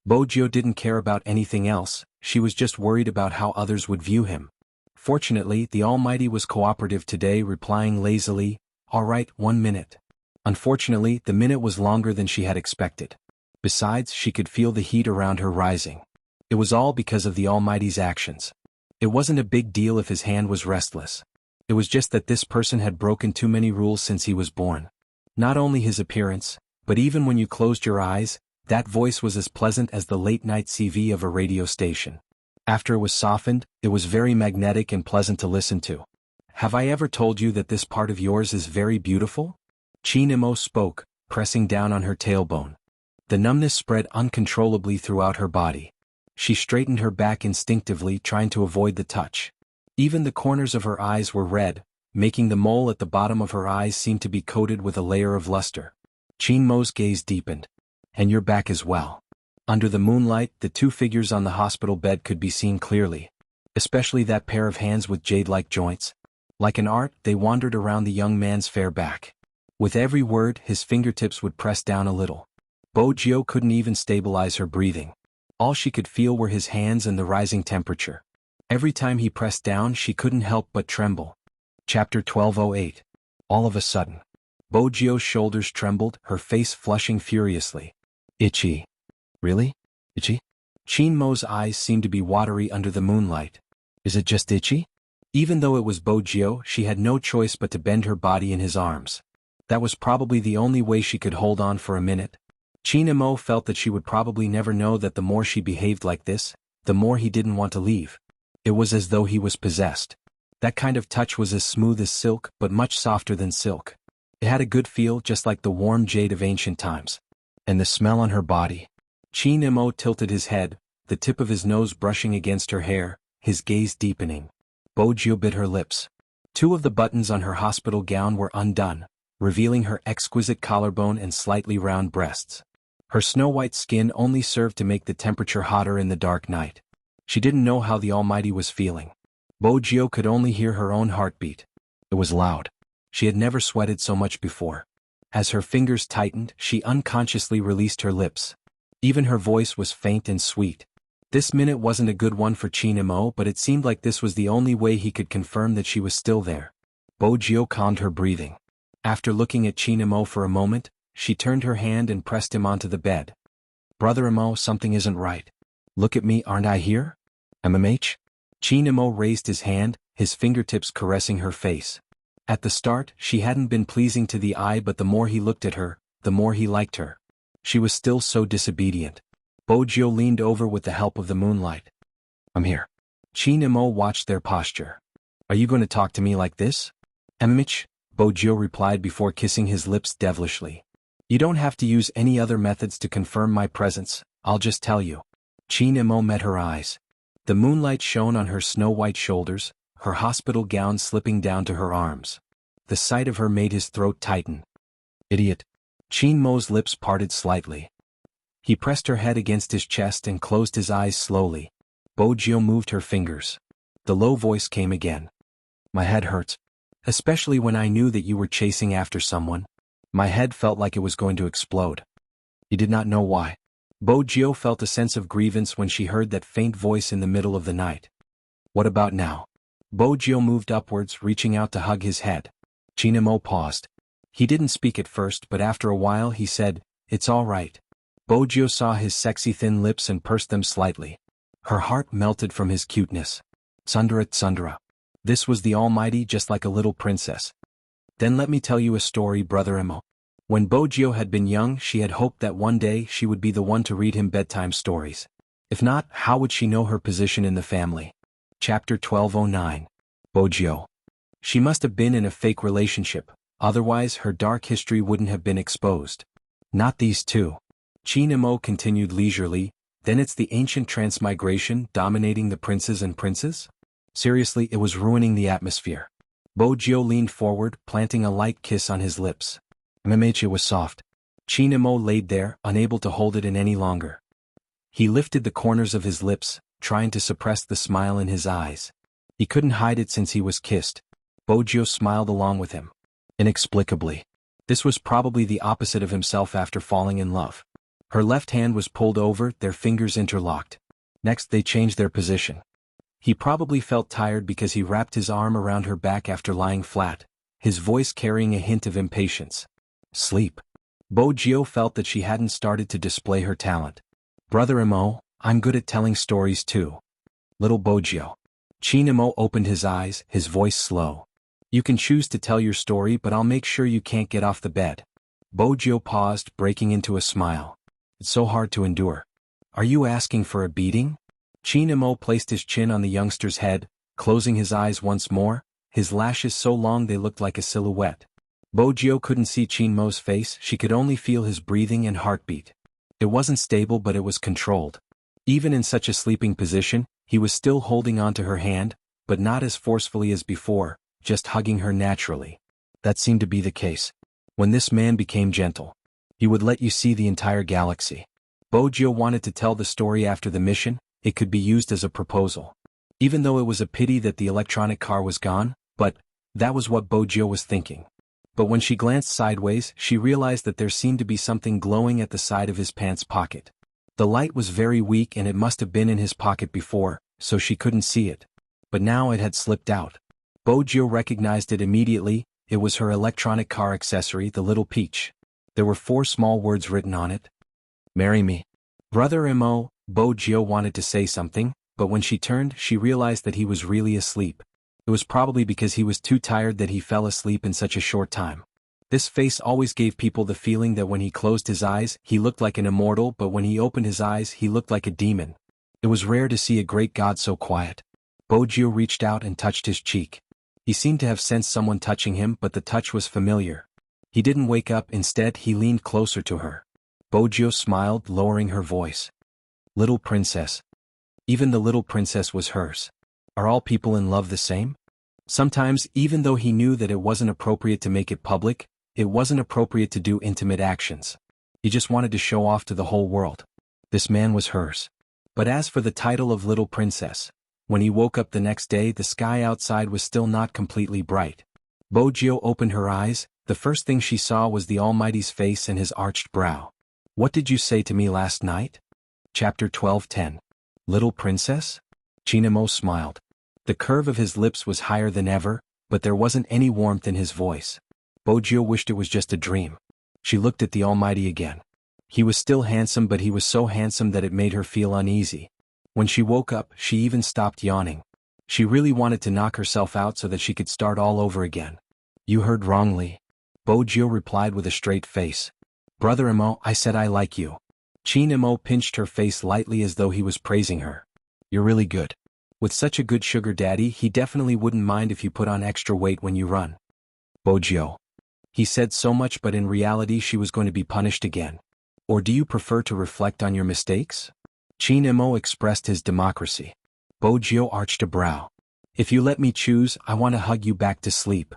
A: Bojio didn't care about anything else, she was just worried about how others would view him. Fortunately, the Almighty was cooperative today, replying lazily, "All right, 1 minute." Unfortunately, the minute was longer than she had expected. Besides, she could feel the heat around her rising. It was all because of the Almighty's actions. It wasn't a big deal if his hand was restless. It was just that this person had broken too many rules since he was born. Not only his appearance, but even when you closed your eyes, that voice was as pleasant as the late-night CV of a radio station. After it was softened, it was very magnetic and pleasant to listen to. "Have I ever told you that this part of yours is very beautiful?" Xianxia spoke, pressing down on her tailbone. The numbness spread uncontrollably throughout her body. She straightened her back instinctively, trying to avoid the touch. Even the corners of her eyes were red, making the mole at the bottom of her eyes seem to be coated with a layer of luster. Xianxia's gaze deepened. "And your back as well." Under the moonlight, the two figures on the hospital bed could be seen clearly. Especially that pair of hands with jade-like joints. Like an art, they wandered around the young man's fair back. With every word, his fingertips would press down a little. Bojio couldn't even stabilize her breathing. All she could feel were his hands and the rising temperature. Every time he pressed down, she couldn't help but tremble. Chapter 1208. All of a sudden. Bojio's shoulders trembled, her face flushing furiously. "Itchy." "Really? Itchy?" Xianxia's eyes seemed to be watery under the moonlight. "Is it just itchy?" Even though it was Bojio, she had no choice but to bend her body in his arms. That was probably the only way she could hold on for a minute. Xianxia felt that she would probably never know that the more she behaved like this, the more he didn't want to leave. It was as though he was possessed. That kind of touch was as smooth as silk, but much softer than silk. It had a good feel, just like the warm jade of ancient times. And the smell on her body. Qin Mo tilted his head, the tip of his nose brushing against her hair, his gaze deepening. Bojiu bit her lips. Two of the buttons on her hospital gown were undone, revealing her exquisite collarbone and slightly round breasts. Her snow-white skin only served to make the temperature hotter in the dark night. She didn't know how the Almighty was feeling. Bojiu could only hear her own heartbeat. It was loud. She had never sweated so much before. As her fingers tightened, she unconsciously released her lips. Even her voice was faint and sweet. This minute wasn't a good one for Qin Mo, but it seemed like this was the only way he could confirm that she was still there. Bojiu calmed her breathing. After looking at Qin Mo for a moment, she turned her hand and pressed him onto the bed. Brother Mo, something isn't right. Look at me, aren't I here? MMH? Qin Mo raised his hand, his fingertips caressing her face. At the start, she hadn't been pleasing to the eye, but the more he looked at her, the more he liked her. She was still so disobedient. Bojiu leaned over with the help of the moonlight. I'm here. Qin Mo watched their posture. Are you going to talk to me like this? MMH? Bojiu replied before kissing his lips devilishly. You don't have to use any other methods to confirm my presence, I'll just tell you. Qin Mo met her eyes. The moonlight shone on her snow-white shoulders, her hospital gown slipping down to her arms. The sight of her made his throat tighten. Idiot. Qin Mo's lips parted slightly. He pressed her head against his chest and closed his eyes slowly. Bojiu moved her fingers. The low voice came again. My head hurts. Especially when I knew that you were chasing after someone. My head felt like it was going to explode. He did not know why. Bojiu felt a sense of grievance when she heard that faint voice in the middle of the night. What about now? Bojiu moved upwards, reaching out to hug his head. Qin Mo paused. He didn't speak at first, but after a while he said, It's all right. Bojiu saw his sexy thin lips and pursed them slightly. Her heart melted from his cuteness. Tsundere tsundere. This was the Almighty, just like a little princess. Then let me tell you a story, Brother Mo. When Bojiu had been young, she had hoped that one day she would be the one to read him bedtime stories. If not, how would she know her position in the family? Chapter 1209. Bojiu. She must have been in a fake relationship, otherwise her dark history wouldn't have been exposed. Not these two. Qin Mo continued leisurely, then it's the ancient transmigration dominating the princes and princes? Seriously, it was ruining the atmosphere. Bojiu leaned forward, planting a light kiss on his lips. MMH was soft. Qin Mo laid there, unable to hold it in any longer. He lifted the corners of his lips, trying to suppress the smile in his eyes. He couldn't hide it since he was kissed. Bojiu smiled along with him. Inexplicably. This was probably the opposite of himself after falling in love. Her left hand was pulled over, their fingers interlocked. Next they changed their position. He probably felt tired because he wrapped his arm around her back after lying flat, his voice carrying a hint of impatience. Sleep. Bojiu felt that she hadn't started to display her talent. Brother Mo, I'm good at telling stories too. Little Bojiu. Qin Mo opened his eyes, his voice slow. You can choose to tell your story, but I'll make sure you can't get off the bed. Bojiu paused, breaking into a smile. It's so hard to endure. Are you asking for a beating? Qin Mo placed his chin on the youngster's head, closing his eyes once more, his lashes so long they looked like a silhouette. Bojiu couldn't see Qin Mo's face, she could only feel his breathing and heartbeat. It wasn't stable, but it was controlled. Even in such a sleeping position, he was still holding on to her hand, but not as forcefully as before, just hugging her naturally. That seemed to be the case. When this man became gentle, he would let you see the entire galaxy. Bojiu wanted to tell the story after the mission. It could be used as a proposal. Even though it was a pity that the electronic car was gone, but that was what Bojiu was thinking. But when she glanced sideways, she realized that there seemed to be something glowing at the side of his pants pocket. The light was very weak and it must have been in his pocket before, so she couldn't see it. But now it had slipped out. Bojiu recognized it immediately. It was her electronic car accessory, the little peach. There were 4 small words written on it. Marry me. Brother Mo. Bojiu wanted to say something, but when she turned, she realized that he was really asleep. It was probably because he was too tired that he fell asleep in such a short time. This face always gave people the feeling that when he closed his eyes, he looked like an immortal, but when he opened his eyes, he looked like a demon. It was rare to see a great god so quiet. Bojiu reached out and touched his cheek. He seemed to have sensed someone touching him, but the touch was familiar. He didn't wake up, instead he leaned closer to her. Bojo smiled, lowering her voice. Little princess. Even the little princess was hers. Are all people in love the same? Sometimes, even though he knew that it wasn't appropriate to make it public, it wasn't appropriate to do intimate actions. He just wanted to show off to the whole world. This man was hers. But as for the title of little princess, when he woke up the next day, the sky outside was still not completely bright. Bojo opened her eyes. The first thing she saw was the Almighty's face and his arched brow. What did you say to me last night? Chapter 12:10. Little princess? Chinamo smiled. The curve of his lips was higher than ever, but there wasn't any warmth in his voice. Bojo wished it was just a dream. She looked at the Almighty again. He was still handsome, but he was so handsome that it made her feel uneasy. When she woke up, she even stopped yawning. She really wanted to knock herself out so that she could start all over again. You heard wrongly. Bojo replied with a straight face. Brother Imo, I said I like you. Chin Imo pinched her face lightly as though he was praising her. You're really good. With such a good sugar daddy, he definitely wouldn't mind if you put on extra weight when you run. Bojo. He said so much, but in reality she was going to be punished again. Or do you prefer to reflect on your mistakes? Chin Imo expressed his democracy. Bojo arched a brow. If you let me choose, I want to hug you back to sleep.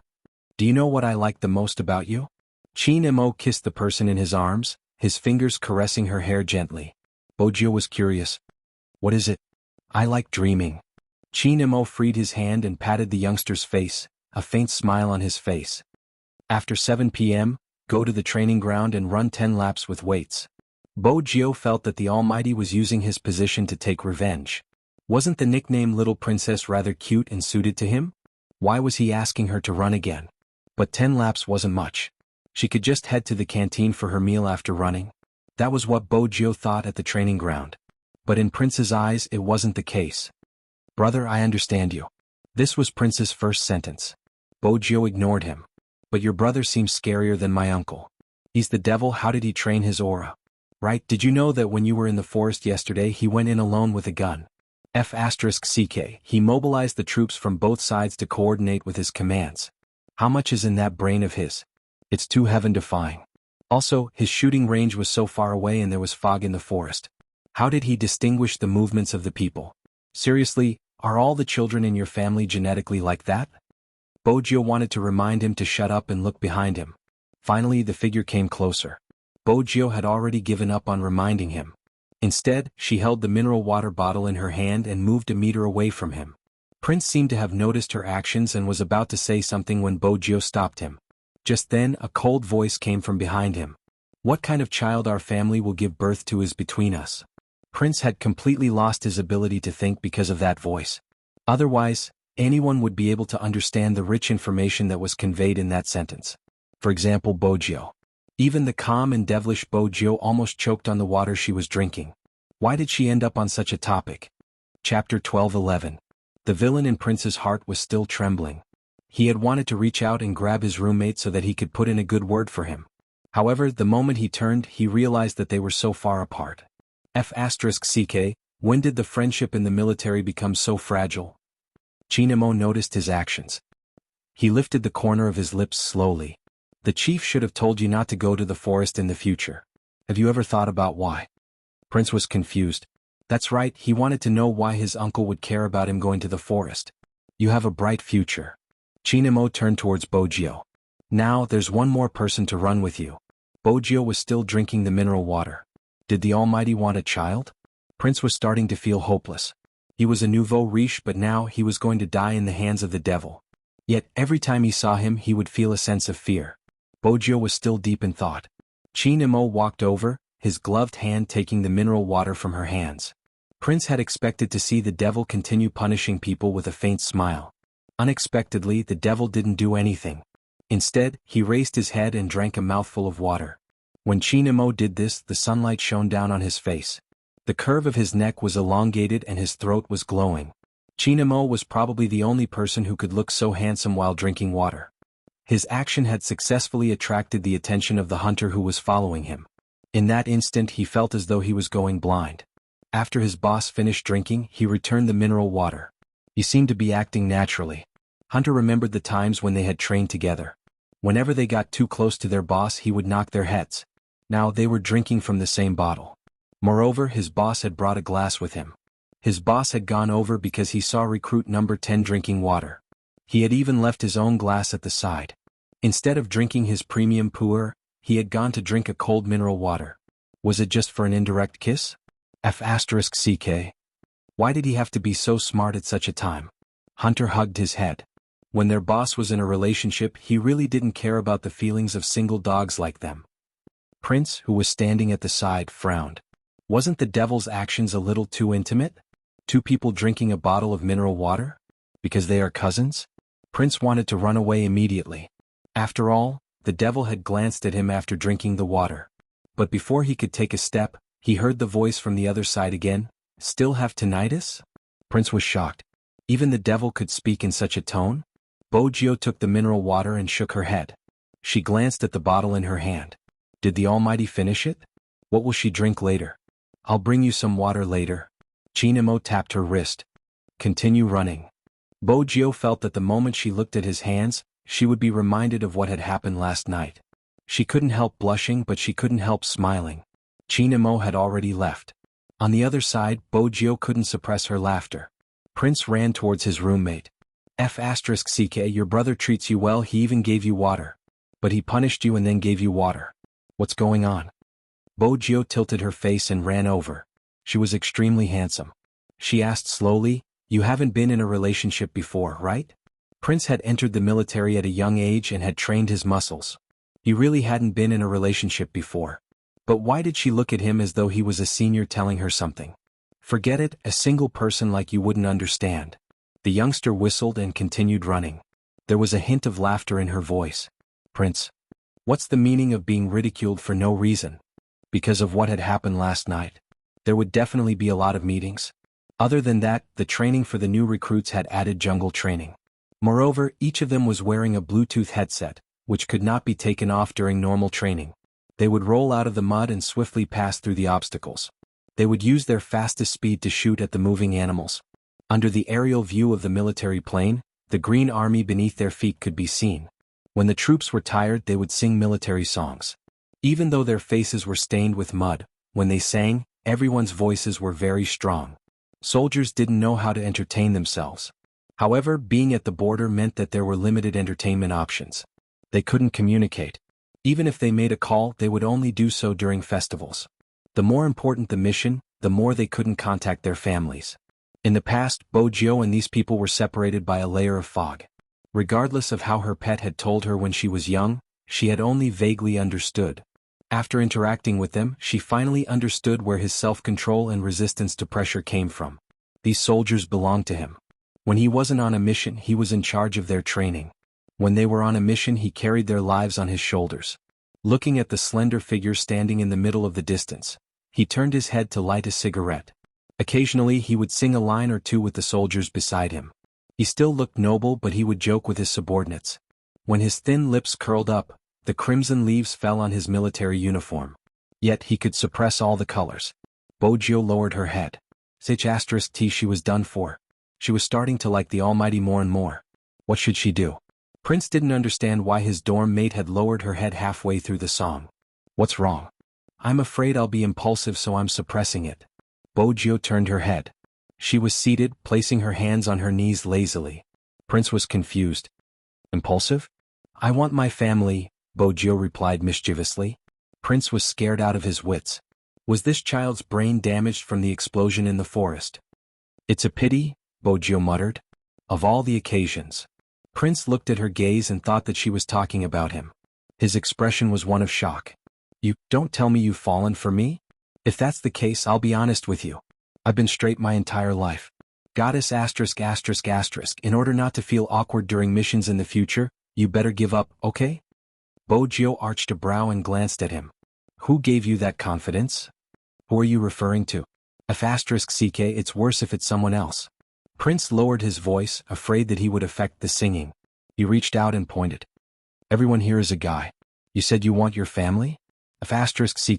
A: Do you know what I like the most about you? Chin Imo kissed the person in his arms, his fingers caressing her hair gently. Bojo was curious. What is it? I like dreaming. Chin Imo freed his hand and patted the youngster's face, a faint smile on his face. After 7 p.m., go to the training ground and run 10 laps with weights. Bojo felt that the Almighty was using his position to take revenge. Wasn't the nickname Little Princess rather cute and suited to him? Why was he asking her to run again? But 10 laps wasn't much. She could just head to the canteen for her meal after running. That was what Bojo thought at the training ground. But in Prince's eyes it wasn't the case. Brother, I understand you. This was Prince's first sentence. Bojo ignored him. But your brother seems scarier than my uncle. He's the devil. How did he train his aura? Right, did you know that when you were in the forest yesterday he went in alone with a gun? F***ck, he mobilized the troops from both sides to coordinate with his commands. How much is in that brain of his? It's too heaven-defying. Also, his shooting range was so far away and there was fog in the forest. How did he distinguish the movements of the people? Seriously, are all the children in your family genetically like that? Bojo wanted to remind him to shut up and look behind him. Finally, the figure came closer. Bojo had already given up on reminding him. Instead, she held the mineral water bottle in her hand and moved a meter away from him. Prince seemed to have noticed her actions and was about to say something when Bojo stopped him. Just then, a cold voice came from behind him. What kind of child our family will give birth to is between us. Prince had completely lost his ability to think because of that voice. Otherwise, anyone would be able to understand the rich information that was conveyed in that sentence. For example, Bojo. Even the calm and devilish Bojo almost choked on the water she was drinking. Why did she end up on such a topic? Chapter 12:11. The villain in Prince's heart was still trembling. He had wanted to reach out and grab his roommate so that he could put in a good word for him. However, the moment he turned, he realized that they were so far apart. F***ck, when did the friendship in the military become so fragile? Chin Imo noticed his actions. He lifted the corner of his lips slowly. The chief should have told you not to go to the forest in the future. Have you ever thought about why? Prince was confused. That's right, he wanted to know why his uncle would care about him going to the forest. You have a bright future. Chin Imo turned towards Bojo. Now, there's one more person to run with you. Bojo was still drinking the mineral water. Did the Almighty want a child? Prince was starting to feel hopeless. He was a nouveau riche, but now he was going to die in the hands of the devil. Yet, every time he saw him he would feel a sense of fear. Bojo was still deep in thought. Chin Imo walked over, his gloved hand taking the mineral water from her hands. Prince had expected to see the devil continue punishing people with a faint smile. Unexpectedly, the devil didn't do anything. Instead, he raised his head and drank a mouthful of water. When Chin Imo did this, the sunlight shone down on his face. The curve of his neck was elongated and his throat was glowing. Chin Imo was probably the only person who could look so handsome while drinking water. His action had successfully attracted the attention of the hunter who was following him. In that instant he felt as though he was going blind. After his boss finished drinking, he returned the mineral water. He seemed to be acting naturally. Hunter remembered the times when they had trained together. Whenever they got too close to their boss he would knock their heads. Now they were drinking from the same bottle. Moreover, his boss had brought a glass with him. His boss had gone over because he saw recruit number 10 drinking water. He had even left his own glass at the side. Instead of drinking his premium pu'er, he had gone to drink a cold mineral water. Was it just for an indirect kiss? F***ck. Why did he have to be so smart at such a time? Hunter hugged his head. When their boss was in a relationship, he really didn't care about the feelings of single dogs like them. Prince, who was standing at the side, frowned. Wasn't the devil's actions a little too intimate? Two people drinking a bottle of mineral water? Because they are cousins? Prince wanted to run away immediately. After all, the devil had glanced at him after drinking the water. But before he could take a step, he heard the voice from the other side again. Still have tinnitus? Prince was shocked. Even the devil could speak in such a tone? Bojio took the mineral water and shook her head. She glanced at the bottle in her hand. Did the Almighty finish it? What will she drink later? I'll bring you some water later. Chinamo tapped her wrist. Continue running. Bojio felt that the moment she looked at his hands, she would be reminded of what had happened last night. She couldn't help blushing, but she couldn't help smiling. Chinamo had already left. On the other side, Bojio couldn't suppress her laughter. Prince ran towards his roommate. F***ck, your brother treats you well, he even gave you water. But he punished you and then gave you water. What's going on? Bojio tilted her face and ran over. She was extremely handsome. She asked slowly, you haven't been in a relationship before, right? Prince had entered the military at a young age and had trained his muscles. He really hadn't been in a relationship before. But why did she look at him as though he was a senior telling her something? Forget it, a single person like you wouldn't understand. The youngster whistled and continued running. There was a hint of laughter in her voice. Prince, what's the meaning of being ridiculed for no reason? Because of what had happened last night. There would definitely be a lot of meetings. Other than that, the training for the new recruits had added jungle training. Moreover, each of them was wearing a Bluetooth headset, which could not be taken off during normal training. They would roll out of the mud and swiftly pass through the obstacles. They would use their fastest speed to shoot at the moving animals. Under the aerial view of the military plane, the green army beneath their feet could be seen. When the troops were tired, they would sing military songs. Even though their faces were stained with mud, when they sang, everyone's voices were very strong. Soldiers didn't know how to entertain themselves. However, being at the border meant that there were limited entertainment options. They couldn't communicate. Even if they made a call, they would only do so during festivals. The more important the mission, the more they couldn't contact their families. In the past, Bojio and these people were separated by a layer of fog. Regardless of how her pet had told her when she was young, she had only vaguely understood. After interacting with them, she finally understood where his self-control and resistance to pressure came from. These soldiers belonged to him. When he wasn't on a mission, he was in charge of their training. When they were on a mission, he carried their lives on his shoulders. Looking at the slender figure standing in the middle of the distance, he turned his head to light a cigarette. Occasionally he would sing a line or two with the soldiers beside him. He still looked noble, but he would joke with his subordinates. When his thin lips curled up, the crimson leaves fell on his military uniform. Yet he could suppress all the colors. Bojio lowered her head. *T, she was done for. She was starting to like the Almighty more and more. What should she do? Prince didn't understand why his dorm mate had lowered her head halfway through the song. What's wrong? I'm afraid I'll be impulsive, so I'm suppressing it. Bojio turned her head. She was seated, placing her hands on her knees lazily. Prince was confused. Impulsive? I want my family, Bojio replied mischievously. Prince was scared out of his wits. Was this child's brain damaged from the explosion in the forest? It's a pity, Bojio muttered. Of all the occasions. Prince looked at her gaze and thought that she was talking about him. His expression was one of shock. You don't tell me you've fallen for me? If that's the case, I'll be honest with you. I've been straight my entire life. Goddess ****. In order not to feel awkward during missions in the future, you better give up, okay? Bojio arched a brow and glanced at him. Who gave you that confidence? Who are you referring to? ****, it's worse if it's someone else. Prince lowered his voice, afraid that he would affect the singing. He reached out and pointed. Everyone here is a guy. You said you want your family? ****,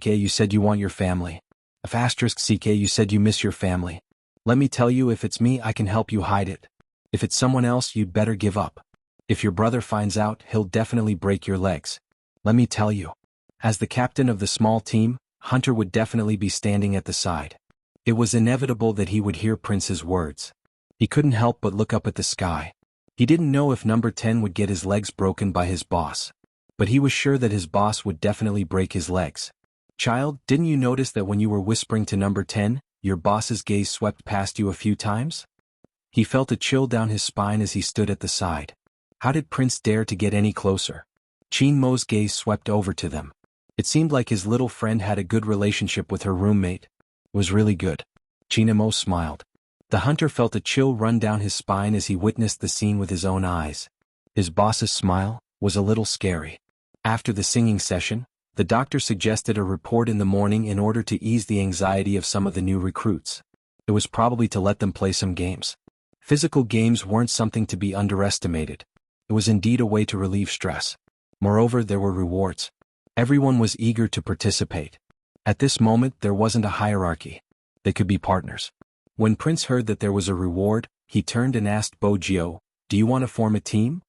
A: you said you want your family. ****, you said you miss your family. Let me tell you, if it's me, I can help you hide it. If it's someone else, you'd better give up. If your brother finds out, he'll definitely break your legs. Let me tell you. As the captain of the small team, Hunter would definitely be standing at the side. It was inevitable that he would hear Prince's words. He couldn't help but look up at the sky. He didn't know if number 10 would get his legs broken by his boss. But he was sure that his boss would definitely break his legs. Child, didn't you notice that when you were whispering to number 10, your boss's gaze swept past you a few times? He felt a chill down his spine as he stood at the side. How did Prince dare to get any closer? Qin Mo's gaze swept over to them. It seemed like his little friend had a good relationship with her roommate. It was really good. Qin Mo smiled. The hunter felt a chill run down his spine as he witnessed the scene with his own eyes. His boss's smile was a little scary. After the singing session, the doctor suggested a report in the morning in order to ease the anxiety of some of the new recruits. It was probably to let them play some games. Physical games weren't something to be underestimated. It was indeed a way to relieve stress. Moreover, there were rewards. Everyone was eager to participate. At this moment, there wasn't a hierarchy. They could be partners. When Prince heard that there was a reward, he turned and asked Bojio, "Do you want to form a team?"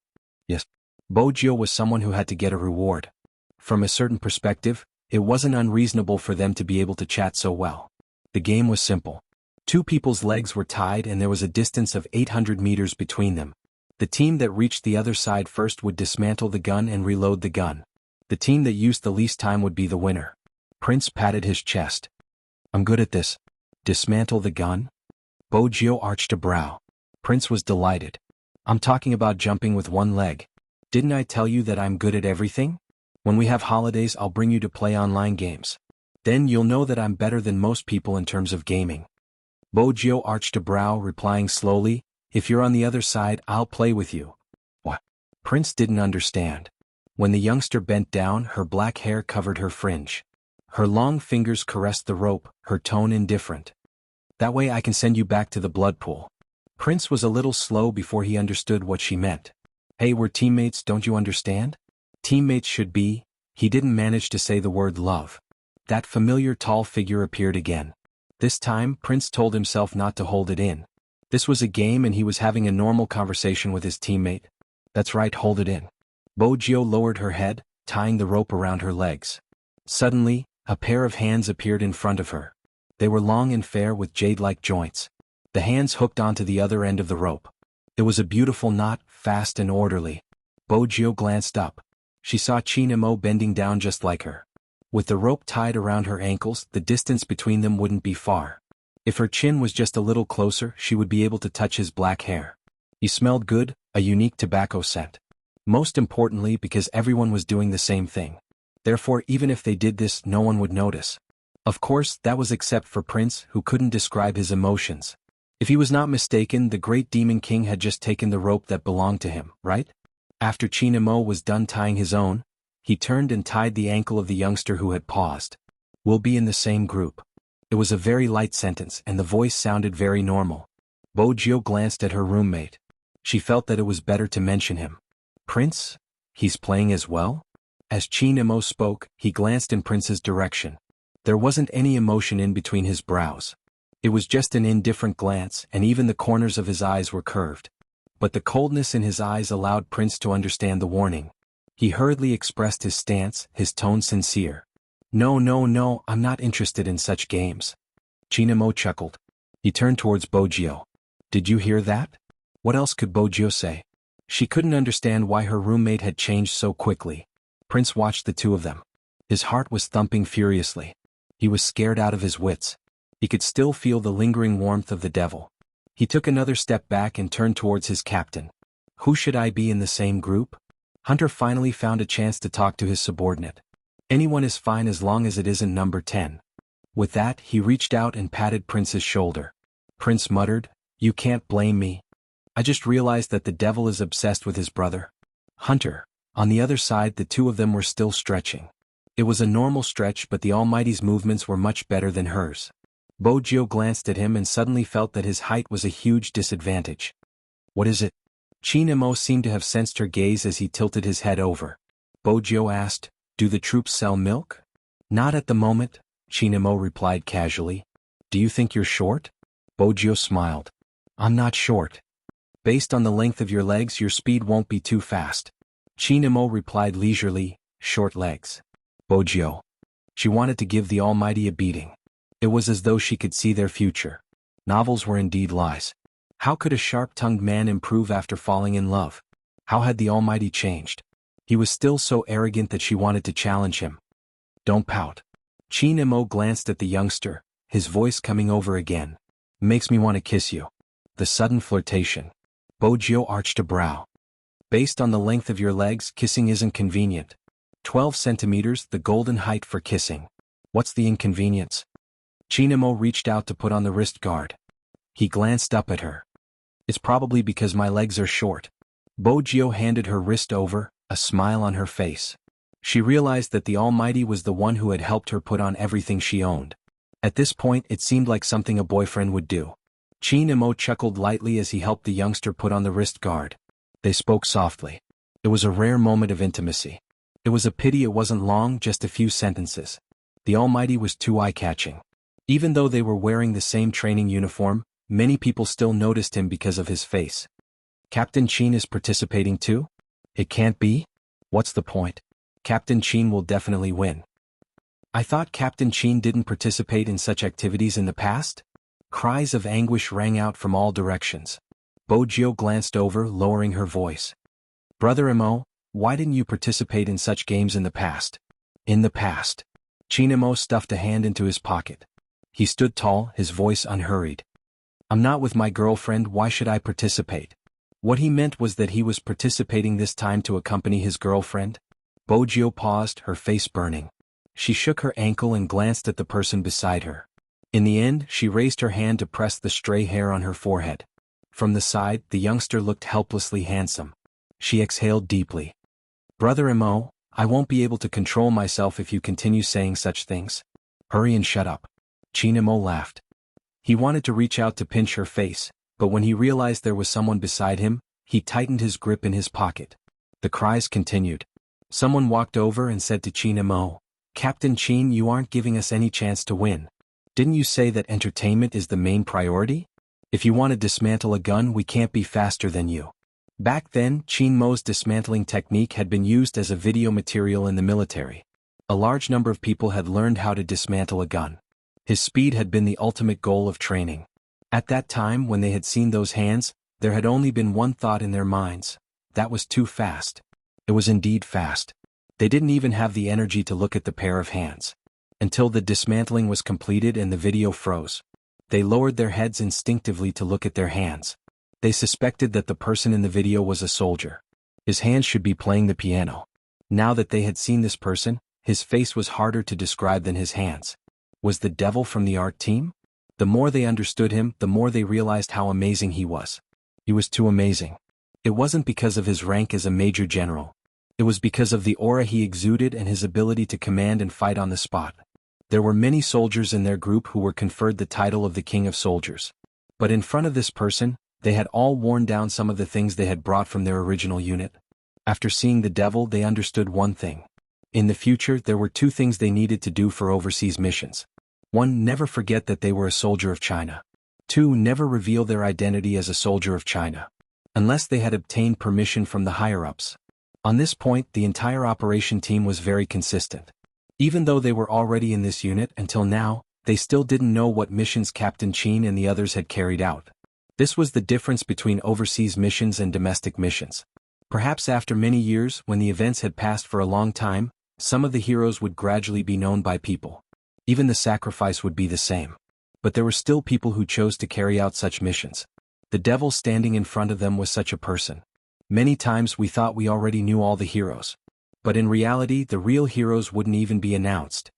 A: Yes. Bojio was someone who had to get a reward. From a certain perspective, it wasn't unreasonable for them to be able to chat so well. The game was simple. Two people's legs were tied and there was a distance of 800 meters between them. The team that reached the other side first would dismantle the gun and reload the gun. The team that used the least time would be the winner. Prince patted his chest. "I'm good at this." Dismantle the gun? Bojio arched a brow. Prince was delighted. "I'm talking about jumping with one leg. Didn't I tell you that I'm good at everything? When we have holidays, I'll bring you to play online games. Then you'll know that I'm better than most people in terms of gaming." Bojio arched a brow, replying slowly, "If you're on the other side, I'll play with you." What? Prince didn't understand. When the youngster bent down, her black hair covered her fringe. Her long fingers caressed the rope, her tone indifferent. "That way I can send you back to the blood pool." Prince was a little slow before he understood what she meant. "Hey, we're teammates, don't you understand? Teammates should be..." He didn't manage to say the word love. That familiar tall figure appeared again. This time, Prince told himself not to hold it in. This was a game and he was having a normal conversation with his teammate. "That's right, hold it in." Bojio lowered her head, tying the rope around her legs. Suddenly, a pair of hands appeared in front of her. They were long and fair with jade-like joints. The hands hooked onto the other end of the rope. It was a beautiful knot, fast and orderly. Bojio glanced up. She saw Qin Mo bending down just like her. With the rope tied around her ankles, the distance between them wouldn't be far. If her chin was just a little closer, she would be able to touch his black hair. He smelled good, a unique tobacco scent. Most importantly, because everyone was doing the same thing. Therefore, even if they did this, no one would notice. Of course, that was except for Prince, who couldn't describe his emotions. If he was not mistaken, the great demon king had just taken the rope that belonged to him, right? After Qin Mo was done tying his own, he turned and tied the ankle of the youngster who had paused. "We'll be in the same group." It was a very light sentence and the voice sounded very normal. Bojio glanced at her roommate. She felt that it was better to mention him. "Prince? He's playing as well?" As Qin Mo spoke, he glanced in Prince's direction. There wasn't any emotion in between his brows. It was just an indifferent glance, and even the corners of his eyes were curved. But the coldness in his eyes allowed Prince to understand the warning. He hurriedly expressed his stance, his tone sincere. No, I'm not interested in such games." Qin Mo chuckled. He turned towards Bojio. "Did you hear that?" What else could Bojio say? She couldn't understand why her roommate had changed so quickly. Prince watched the two of them. His heart was thumping furiously. He was scared out of his wits. He could still feel the lingering warmth of the devil. He took another step back and turned towards his captain. "Who should I be in the same group?" Hunter finally found a chance to talk to his subordinate. "Anyone is fine as long as it isn't number 10. With that, he reached out and patted Prince's shoulder. Prince muttered, "You can't blame me. I just realized that the devil is obsessed with his brother." Hunter. On the other side, the two of them were still stretching. It was a normal stretch, but the Almighty's movements were much better than hers. Bojio glanced at him and suddenly felt that his height was a huge disadvantage. "What is it?" Qin Mo seemed to have sensed her gaze as he tilted his head over. Bojio asked, "Do the troops sell milk?" "Not at the moment," Qin Mo replied casually. "Do you think you're short?" Bojio smiled. "I'm not short. Based on the length of your legs, your speed won't be too fast." Qin Mo replied leisurely, "Short legs." Bojio. She wanted to give the Almighty a beating. It was as though she could see their future. Novels were indeed lies. How could a sharp-tongued man improve after falling in love? How had the Almighty changed? He was still so arrogant that she wanted to challenge him. Don't pout. Qin Mo glanced at the youngster, his voice coming over again. Makes me want to kiss you. The sudden flirtation. Bojio arched a brow. Based on the length of your legs, kissing isn't convenient. 12 centimeters, the golden height for kissing. What's the inconvenience? Qin Mo reached out to put on the wrist guard. He glanced up at her. It's probably because my legs are short. Bojio handed her wrist over, a smile on her face. She realized that the Almighty was the one who had helped her put on everything she owned. At this point it seemed like something a boyfriend would do. Qin Mo chuckled lightly as he helped the youngster put on the wrist guard. They spoke softly. It was a rare moment of intimacy. It was a pity it wasn't long, just a few sentences. The Almighty was too eye-catching. Even though they were wearing the same training uniform, many people still noticed him because of his face. Captain Qin is participating too? It can't be? What's the point? Captain Qin will definitely win. I thought Captain Qin didn't participate in such activities in the past? Cries of anguish rang out from all directions. Bojio glanced over, lowering her voice. Brother Mo, why didn't you participate in such games in the past? In the past. Qin Mo stuffed a hand into his pocket. He stood tall, his voice unhurried. I'm not with my girlfriend, why should I participate? What he meant was that he was participating this time to accompany his girlfriend. Bojio paused, her face burning. She shook her ankle and glanced at the person beside her. In the end, she raised her hand to press the stray hair on her forehead. From the side, the youngster looked helplessly handsome. She exhaled deeply. Brother Mo, I won't be able to control myself if you continue saying such things. Hurry and shut up. Qin Mo laughed. He wanted to reach out to pinch her face, but when he realized there was someone beside him, he tightened his grip in his pocket. The cries continued. Someone walked over and said to Qin Mo, Captain Qin, you aren't giving us any chance to win. Didn't you say that entertainment is the main priority? If you want to dismantle a gun, we can't be faster than you. Back then, Qin Mo's dismantling technique had been used as a video material in the military. A large number of people had learned how to dismantle a gun. His speed had been the ultimate goal of training. At that time, when they had seen those hands, there had only been one thought in their minds. That was too fast. It was indeed fast. They didn't even have the energy to look at the pair of hands. Until the dismantling was completed and the video froze. They lowered their heads instinctively to look at their hands. They suspected that the person in the video was a soldier. His hands should be playing the piano. Now that they had seen this person, his face was harder to describe than his hands. Was the devil from the art team? The more they understood him, the more they realized how amazing he was. He was too amazing. It wasn't because of his rank as a major general. It was because of the aura he exuded and his ability to command and fight on the spot. There were many soldiers in their group who were conferred the title of the King of Soldiers. But in front of this person, they had all worn down some of the things they had brought from their original unit. After seeing the devil, they understood one thing. In the future, there were two things they needed to do for overseas missions. 1. Never forget that they were a soldier of China. 2. Never reveal their identity as a soldier of China. Unless they had obtained permission from the higher-ups. On this point, the entire operation team was very consistent. Even though they were already in this unit until now, they still didn't know what missions Captain Qin and the others had carried out. This was the difference between overseas missions and domestic missions. Perhaps after many years, when the events had passed for a long time, some of the heroes would gradually be known by people. Even the sacrifice would be the same. But there were still people who chose to carry out such missions. The devil standing in front of them was such a person. Many times we thought we already knew all the heroes. But in reality, the real heroes wouldn't even be announced.